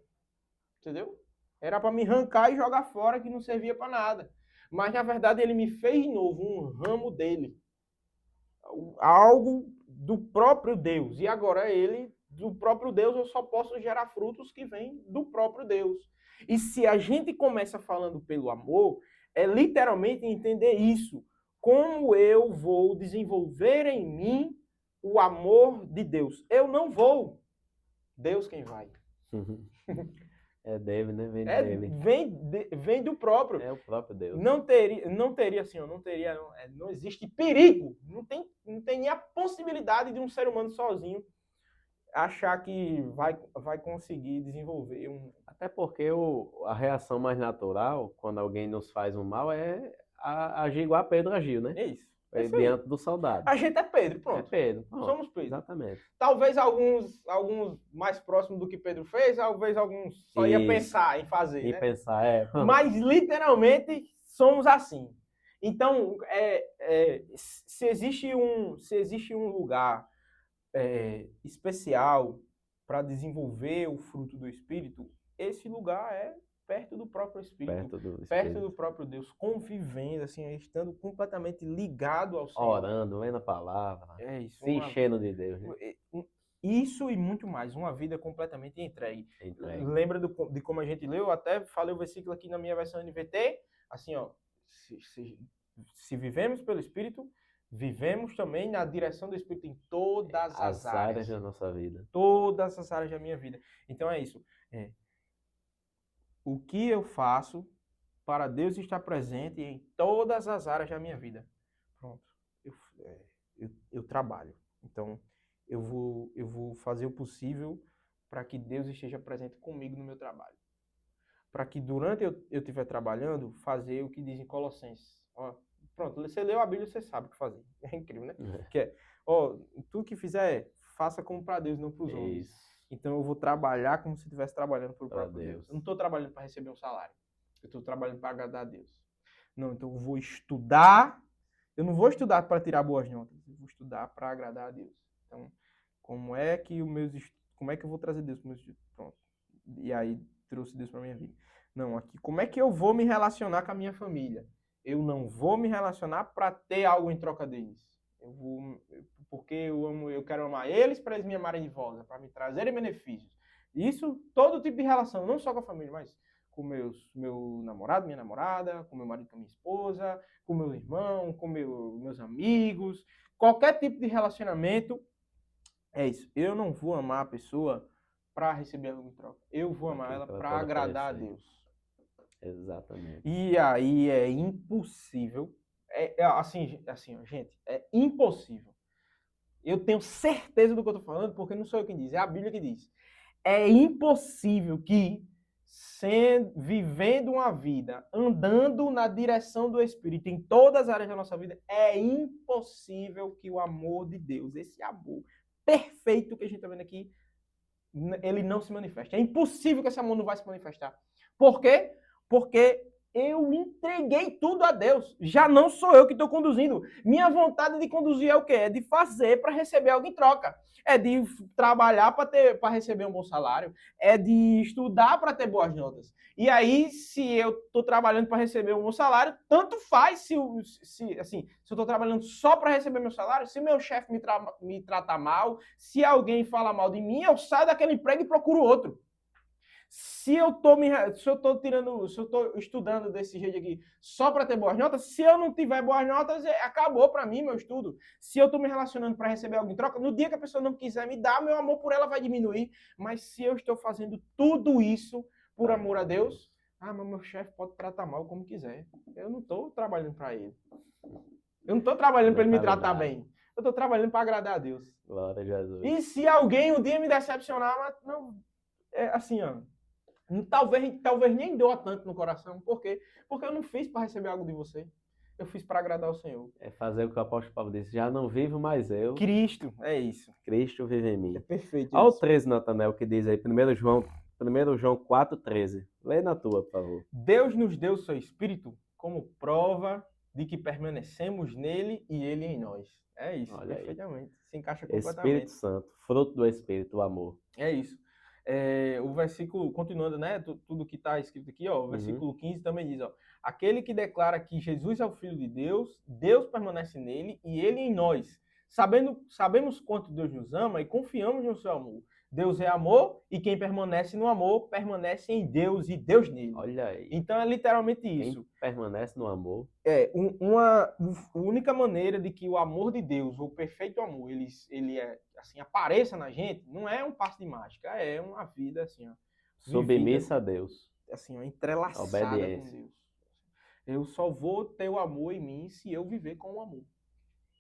entendeu? Era para me arrancar e jogar fora, que não servia para nada. Mas, na verdade, ele me fez de novo um ramo dele. Algo do próprio Deus. E agora do próprio Deus, eu só posso gerar frutos que vêm do próprio Deus. E se a gente começa falando pelo amor, é literalmente entender isso. Como eu vou desenvolver em mim o amor de Deus? Eu não vou. Deus quem vai. É dele, né? Vem dele. Vem do próprio. É o próprio Deus. Não teria assim, não existe perigo. Não tem nem a possibilidade de um ser humano sozinho achar que vai conseguir desenvolver um... Até porque a reação mais natural, quando alguém nos faz um mal, é agir igual a Pedro agiu, né? É isso. Diante do soldado. A gente é Pedro, pronto. É Pedro. Pronto. Somos Pedro. Exatamente. Talvez alguns mais próximos do que Pedro fez, talvez alguns só ia pensar em fazer, né? Pensar, Mas literalmente somos assim. Então, se existe um lugar especial para desenvolver o fruto do Espírito, esse lugar é perto do próprio Espírito, perto do próprio Deus, convivendo, assim, estando completamente ligado ao Senhor. Orando, lendo a palavra, isso, se enchendo de Deus. Né? Isso e muito mais, uma vida completamente entregue. Lembra de como a gente leu? Eu até falei o versículo aqui na minha versão NVT, assim, ó, se vivemos pelo Espírito, vivemos também na direção do Espírito em todas as áreas da nossa vida. Todas as áreas da minha vida. Então é isso. O que eu faço para Deus estar presente em todas as áreas da minha vida? Pronto. Eu trabalho. Então, eu vou fazer o possível para que Deus esteja presente comigo no meu trabalho. para que durante eu estiver trabalhando, fazer o que diz em Colossenses. Ó, pronto, você leu a Bíblia, você sabe o que fazer. É incrível, né? Que é, ó, tudo que fizer, faça como para Deus, não para os homens. Isso, Então eu vou trabalhar como se estivesse trabalhando para o para próprio Deus. Deus. Eu não estou trabalhando para receber um salário. Eu estou trabalhando para agradar a Deus. Não, então eu vou estudar. Eu não vou estudar para tirar boas notas. Eu vou estudar para agradar a Deus. Então, como é que eu vou trazer Deus para meus estudos? Pronto. E aí trouxe Deus para minha vida. Não, aqui, como é que eu vou me relacionar com a minha família? Eu não vou me relacionar para ter algo em troca deles. Porque eu quero amar eles para eles me amarem de volta, para me trazerem benefícios. Isso, todo tipo de relação, não só com a família, mas com meu namorado, minha namorada, com meu marido, com minha esposa, com meu irmão, com meus amigos, qualquer tipo de relacionamento, é isso. Eu não vou amar a pessoa para receber algo em troca. Eu vou amar ela para agradar a Deus. Exatamente. E aí é impossível. Assim, gente, é impossível. Eu tenho certeza do que eu estou falando, porque não sou eu quem diz, é a Bíblia que diz. É impossível que, vivendo uma vida, andando na direção do Espírito em todas as áreas da nossa vida, é impossível que o amor de Deus, esse amor perfeito que a gente está vendo aqui, ele não se manifeste. É impossível que esse amor não vai se manifestar. Por quê? Porque eu entreguei tudo a Deus. Já não sou eu que estou conduzindo. Minha vontade de conduzir é o quê? É de fazer para receber algo em troca. É de trabalhar para receber um bom salário. É de estudar para ter boas notas. E aí, se eu estou trabalhando para receber um bom salário, tanto faz se eu estou trabalhando só para receber meu salário, se meu chefe me trata mal, se alguém fala mal de mim, eu saio daquele emprego e procuro outro. Se eu estou estudando desse jeito aqui só para ter boas notas, se eu não tiver boas notas, acabou para mim meu estudo. Se eu estou me relacionando para receber algo em troca, no dia que a pessoa não quiser me dar, meu amor por ela vai diminuir. Mas se eu estou fazendo tudo isso por amor a Deus, mas meu chefe pode tratar mal como quiser. Eu não estou trabalhando para ele. Eu não estou trabalhando para ele me tratar bem. Eu estou trabalhando para agradar a Deus. Glória a Jesus. E se alguém um dia me decepcionar, mas não, é assim, ó. Talvez nem doa tanto no coração. Por quê? Porque eu não fiz para receber algo de você. Eu fiz para agradar o Senhor. É fazer o que o apóstolo Paulo disse. Já não vivo mais eu. Cristo, é isso. Cristo vive em mim. É perfeito. Olha o 13, Natanael, que diz aí, 1 João 4,13. Lê na tua, por favor. Deus nos deu o seu Espírito como prova de que permanecemos nele e ele em nós. É isso, olha perfeitamente. Aí. Se encaixa completamente. Espírito Santo, fruto do Espírito, o amor. É isso. O versículo, continuando, né? Tudo que está escrito aqui, ó, o versículo 15 também diz, ó, aquele que declara que Jesus é o Filho de Deus, Deus permanece nele e ele em nós. Sabemos quanto Deus nos ama e confiamos no seu amor. Deus é amor e quem permanece no amor permanece em Deus e Deus nele. Olha aí. Então é literalmente isso. Quem permanece no amor. Uma única maneira de que o amor de Deus, o perfeito amor, ele é assim, apareça na gente, não é um passe de mágica, é uma vida assim, ó, submissa a Deus. Assim, ó, entrelaçada obediência com Deus. Eu só vou ter o amor em mim se eu viver com o amor,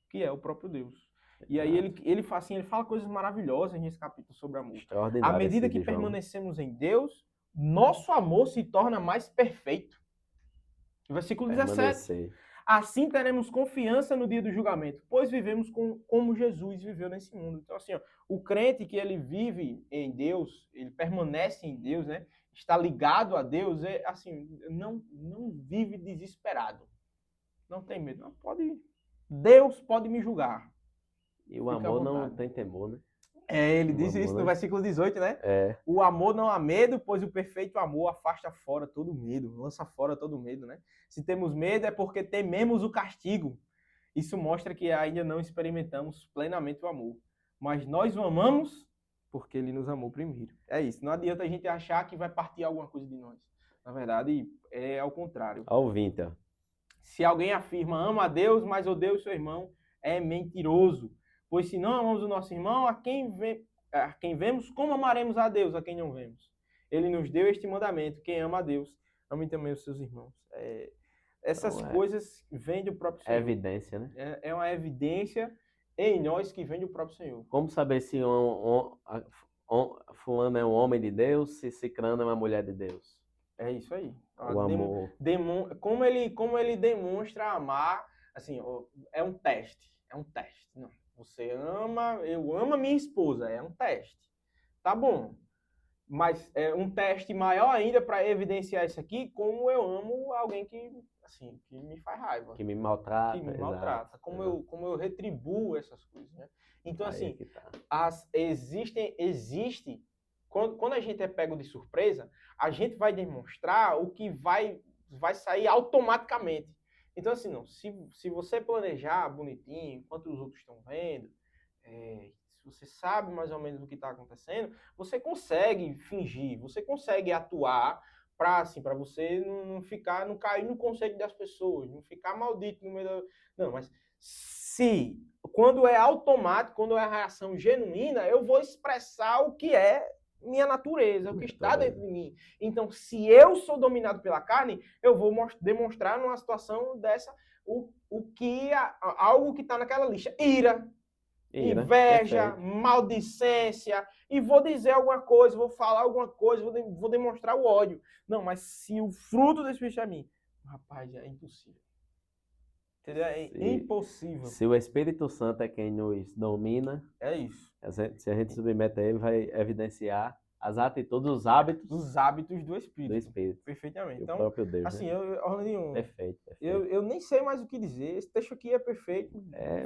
que é o próprio Deus. E aí ele fala coisas maravilhosas nesse capítulo sobre amor. À medida que permanecemos em Deus, nosso amor se torna mais perfeito. Versículo 17. Assim teremos confiança no dia do julgamento, pois vivemos como Jesus viveu nesse mundo. Então, assim, ó, o crente que ele vive em Deus, ele permanece em Deus, né? Está ligado a Deus, não vive desesperado. Não tem medo. Não pode. Deus pode me julgar. E o amor não tem temor, né? Ele diz isso no versículo 18, né? O amor não há medo, pois o perfeito amor afasta fora todo medo, lança fora todo medo, né? Se temos medo é porque tememos o castigo. Isso mostra que ainda não experimentamos plenamente o amor. Mas nós o amamos porque ele nos amou primeiro. É isso. Não adianta a gente achar que vai partir alguma coisa de nós. Na verdade, é ao contrário. Ao Vinter. Se alguém afirma ama a Deus, mas odeia o seu irmão, é mentiroso. Pois se não amamos o nosso irmão, a quem vemos, como amaremos a Deus, a quem não vemos? Ele nos deu este mandamento: quem ama a Deus, ame também os seus irmãos. Essas coisas vêm do próprio Senhor. É evidência, né? É uma evidência em nós que vem do próprio Senhor. Como saber se fulano é um homem de Deus, se cicrano é uma mulher de Deus? É isso aí. O amor. Como ele demonstra amar, assim, é um teste. É um teste. Não, eu amo a minha esposa, é um teste. Tá bom. Mas é um teste maior ainda para evidenciar isso aqui, como eu amo alguém que, assim, que me faz raiva. Que me maltrata. Que me exato, maltrata. Como exato. como eu retribuo essas coisas, né? Então, Aí é assim, que tá. existe, quando a gente é pego de surpresa, a gente vai demonstrar o que vai sair automaticamente. Então, assim, não, se você planejar bonitinho, enquanto os outros estão vendo, se você sabe mais ou menos o que está acontecendo, você consegue fingir, você consegue atuar para assim, para você não ficar, não cair no conceito das pessoas, não ficar maldito no meio da... Não, mas se quando é automático, quando é a reação genuína, eu vou expressar o que é minha natureza, o que está dentro de mim. Então, se eu sou dominado pela carne, eu vou demonstrar numa situação dessa algo que está naquela lista. Ira, inveja, perfeito. maldicência, e vou dizer alguma coisa, vou falar alguma coisa, vou demonstrar o ódio. Não, mas se o fruto desse bicho é mim, rapaz, é impossível. Entendeu? É impossível. Se o Espírito Santo é quem nos domina, é isso. Se a gente submete a ele, vai evidenciar as atitudes, os hábitos do Espírito. Do Espírito. Perfeitamente. Então, o próprio Deus, assim, né? Orlandinho, Perfeito. Eu nem sei mais o que dizer. Esse texto aqui é perfeito.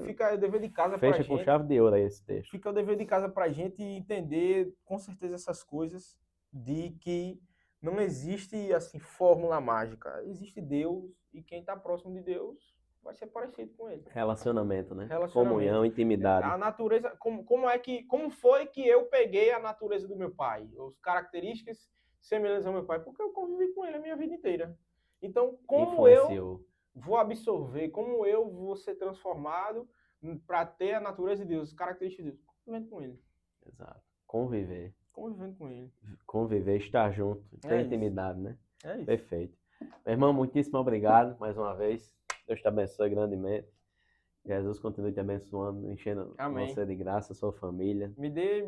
Fica o dever de casa pra gente. Fecha com chave de ouro aí esse texto. Fica o dever de casa pra gente entender com certeza essas coisas de que não existe assim fórmula mágica. Existe Deus e quem está próximo de Deus vai ser parecido com ele. Relacionamento, né? Comunhão, intimidade. A natureza, como foi que eu peguei a natureza do meu pai? As características semelhantes ao meu pai? Porque eu convivi com ele a minha vida inteira. Então, como eu vou absorver, como eu vou ser transformado para ter a natureza de Deus, as características de Deus? Convivendo com ele. Exato. Conviver. Convivendo com ele. Conviver, estar junto, ter intimidade, né? É isso. Perfeito. Meu irmão, muitíssimo obrigado mais uma vez. Deus te abençoe grandemente. Jesus continue te abençoando, enchendo você de graça, sua família. Me dê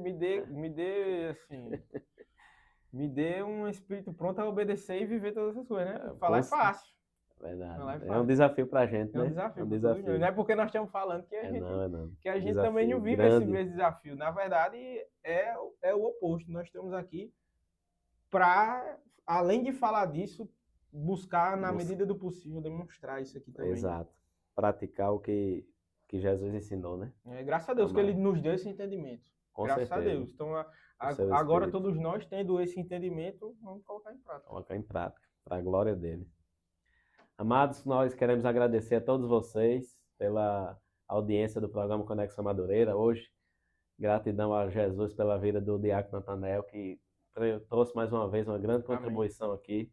assim, me dê um espírito pronto a obedecer e viver todas essas coisas, né? Falar é fácil. Verdade. É um desafio pra gente, né? É um desafio. Não é porque nós estamos falando que que a gente também não vive esse mesmo desafio. Na verdade, é o oposto. Nós estamos aqui para, além de falar disso, buscar, na medida do possível, demonstrar isso aqui também. Exato. Praticar o que Jesus ensinou, né? Graças a Deus que ele nos deu esse entendimento. Graças a Deus. Então, agora todos nós, tendo esse entendimento, vamos colocar em prática. Colocar em prática, para a glória dele. Amados, nós queremos agradecer a todos vocês pela audiência do programa Conexão Madureira. Hoje, gratidão a Jesus pela vida do Diácono Natanael, que trouxe mais uma vez uma grande contribuição aqui,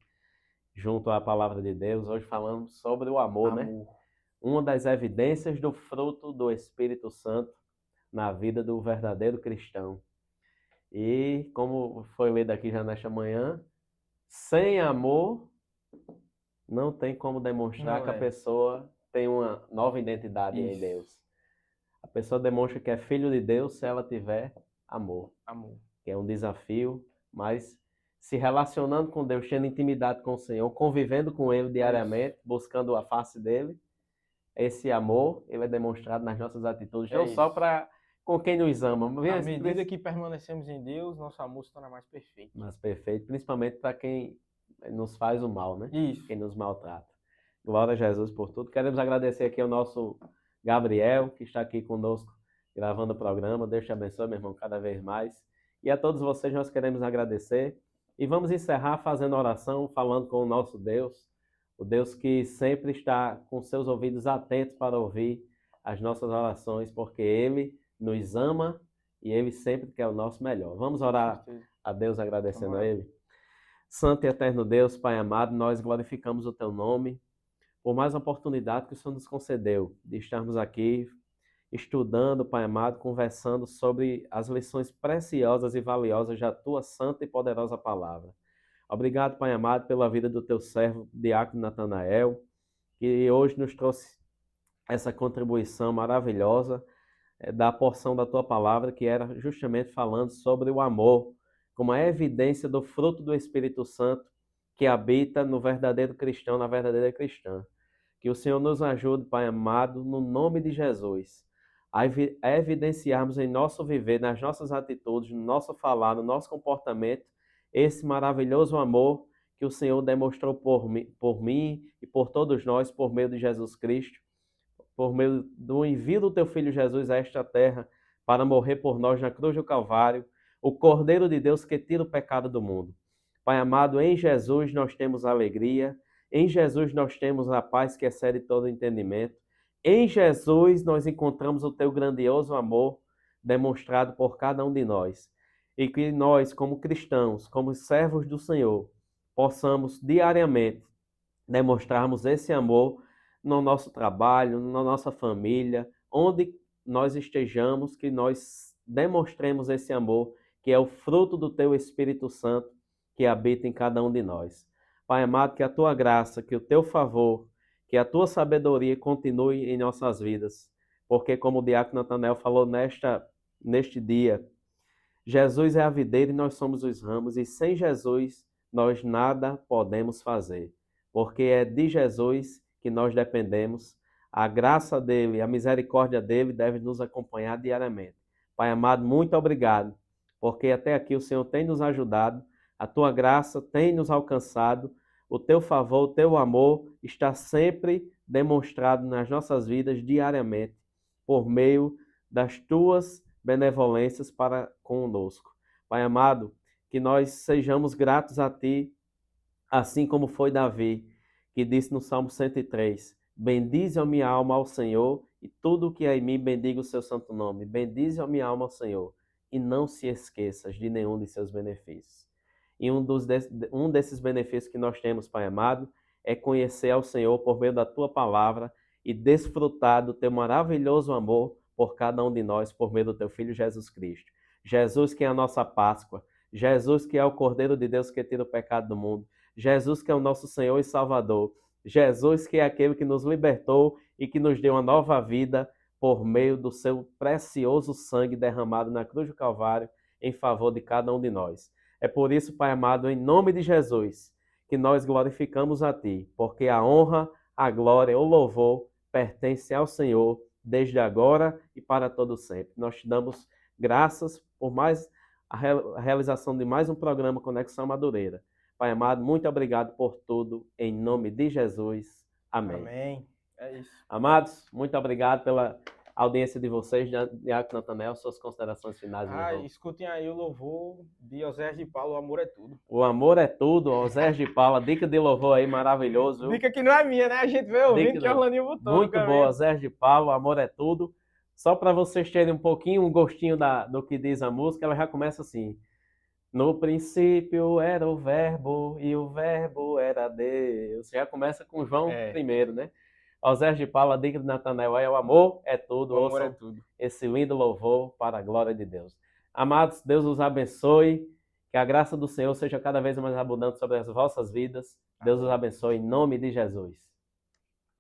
junto à palavra de Deus. Hoje falamos sobre o amor, né? Uma das evidências do fruto do Espírito Santo na vida do verdadeiro cristão. E, como foi lido aqui já nesta manhã, sem amor não tem como demonstrar que a pessoa tem uma nova identidade em Deus. A pessoa demonstra que é filho de Deus se ela tiver amor. Que é um desafio, mas se relacionando com Deus, tendo intimidade com o Senhor, convivendo com Ele diariamente, buscando a face dele, esse amor, ele é demonstrado nas nossas atitudes, não só para com quem nos ama. À medida que permanecemos em Deus, nosso amor se torna mais perfeito. Mais perfeito, principalmente para quem nos faz o mal, né? Isso. Quem nos maltrata. Glória a Jesus por tudo. Queremos agradecer aqui ao nosso Gabriel, que está aqui conosco gravando o programa. Deus te abençoe, meu irmão, cada vez mais. E a todos vocês nós queremos agradecer. E vamos encerrar fazendo oração, falando com o nosso Deus, o Deus que sempre está com seus ouvidos atentos para ouvir as nossas orações, porque Ele nos ama e Ele sempre quer o nosso melhor. Vamos orar a Deus agradecendo a Ele. Santo e eterno Deus, Pai amado, nós glorificamos o Teu nome por mais uma oportunidade que o Senhor nos concedeu de estarmos aqui estudando, Pai amado, conversando sobre as lições preciosas e valiosas da Tua santa e poderosa palavra. Obrigado, Pai amado, pela vida do Teu servo, Diácono Natanael, que hoje nos trouxe essa contribuição maravilhosa da porção da Tua palavra, que era justamente falando sobre o amor, como a evidência do fruto do Espírito Santo que habita no verdadeiro cristão, na verdadeira cristã. Que o Senhor nos ajude, Pai amado, no nome de Jesus, a evidenciarmos em nosso viver, nas nossas atitudes, no nosso falar, no nosso comportamento, esse maravilhoso amor que o Senhor demonstrou por mim e por todos nós, por meio de Jesus Cristo, por meio do envio do teu Filho Jesus a esta terra para morrer por nós na cruz do Calvário, o Cordeiro de Deus que tira o pecado do mundo. Pai amado, em Jesus nós temos alegria, em Jesus nós temos a paz que excede todo entendimento, em Jesus nós encontramos o teu grandioso amor demonstrado por cada um de nós. E que nós, como cristãos, como servos do Senhor, possamos diariamente demonstrarmos esse amor no nosso trabalho, na nossa família, onde nós estejamos, que nós demonstremos esse amor, que é o fruto do teu Espírito Santo que habita em cada um de nós. Pai amado, que a tua graça, que o teu favor, que a tua sabedoria continue em nossas vidas, porque como o diácono Natanael falou neste dia, Jesus é a videira e nós somos os ramos, e sem Jesus nós nada podemos fazer, porque é de Jesus que nós dependemos. A graça dele, a misericórdia dele deve nos acompanhar diariamente. Pai amado, muito obrigado, porque até aqui o Senhor tem nos ajudado, a tua graça tem nos alcançado, o teu favor, o teu amor está sempre demonstrado nas nossas vidas diariamente, por meio das tuas benevolências para conosco. Pai amado, que nós sejamos gratos a Ti, assim como foi Davi, que disse no Salmo 103, bendize a minha alma ao Senhor, e tudo o que é em mim bendiga o seu santo nome. Bendize a minha alma ao Senhor, e não se esqueças de nenhum de seus benefícios. E um desses benefícios que nós temos, Pai amado, é conhecer ao Senhor por meio da Tua palavra e desfrutar do Teu maravilhoso amor por cada um de nós, por meio do Teu Filho Jesus Cristo. Jesus que é a nossa Páscoa, Jesus que é o Cordeiro de Deus que tira o pecado do mundo, Jesus que é o nosso Senhor e Salvador, Jesus que é aquele que nos libertou e que nos deu uma nova vida por meio do seu precioso sangue derramado na cruz do Calvário em favor de cada um de nós. É por isso, Pai amado, em nome de Jesus, que nós glorificamos a Ti, porque a honra, a glória, o louvor pertence ao Senhor, desde agora e para todo sempre. Nós te damos graças por mais a realização de mais um programa Conexão Madureira. Pai amado, muito obrigado por tudo, em nome de Jesus. Amém. Amém. É isso. Amados, muito obrigado pela audiência de vocês. Diácono Natanael, suas considerações finais. Escutem aí o louvor de Oséias de Paulo, O Amor é Tudo. O amor é tudo, Oséias de Paulo, dica de louvor aí maravilhoso. Dica que não é minha, né? A gente veio ouvindo que Orlandinho botou. Muito boa, Oséias de Paulo, O Amor é Tudo. Só para vocês terem um pouquinho, um gostinho do que diz a música, ela já começa assim. No princípio era o verbo e o verbo era Deus. Já começa com João primeiro, né? Oséias de Paulo, a dica de Natanael é o amor é tudo. O amor é tudo. Esse lindo louvor para a glória de Deus. Amados, Deus os abençoe. Que a graça do Senhor seja cada vez mais abundante sobre as vossas vidas. Deus os abençoe em nome de Jesus.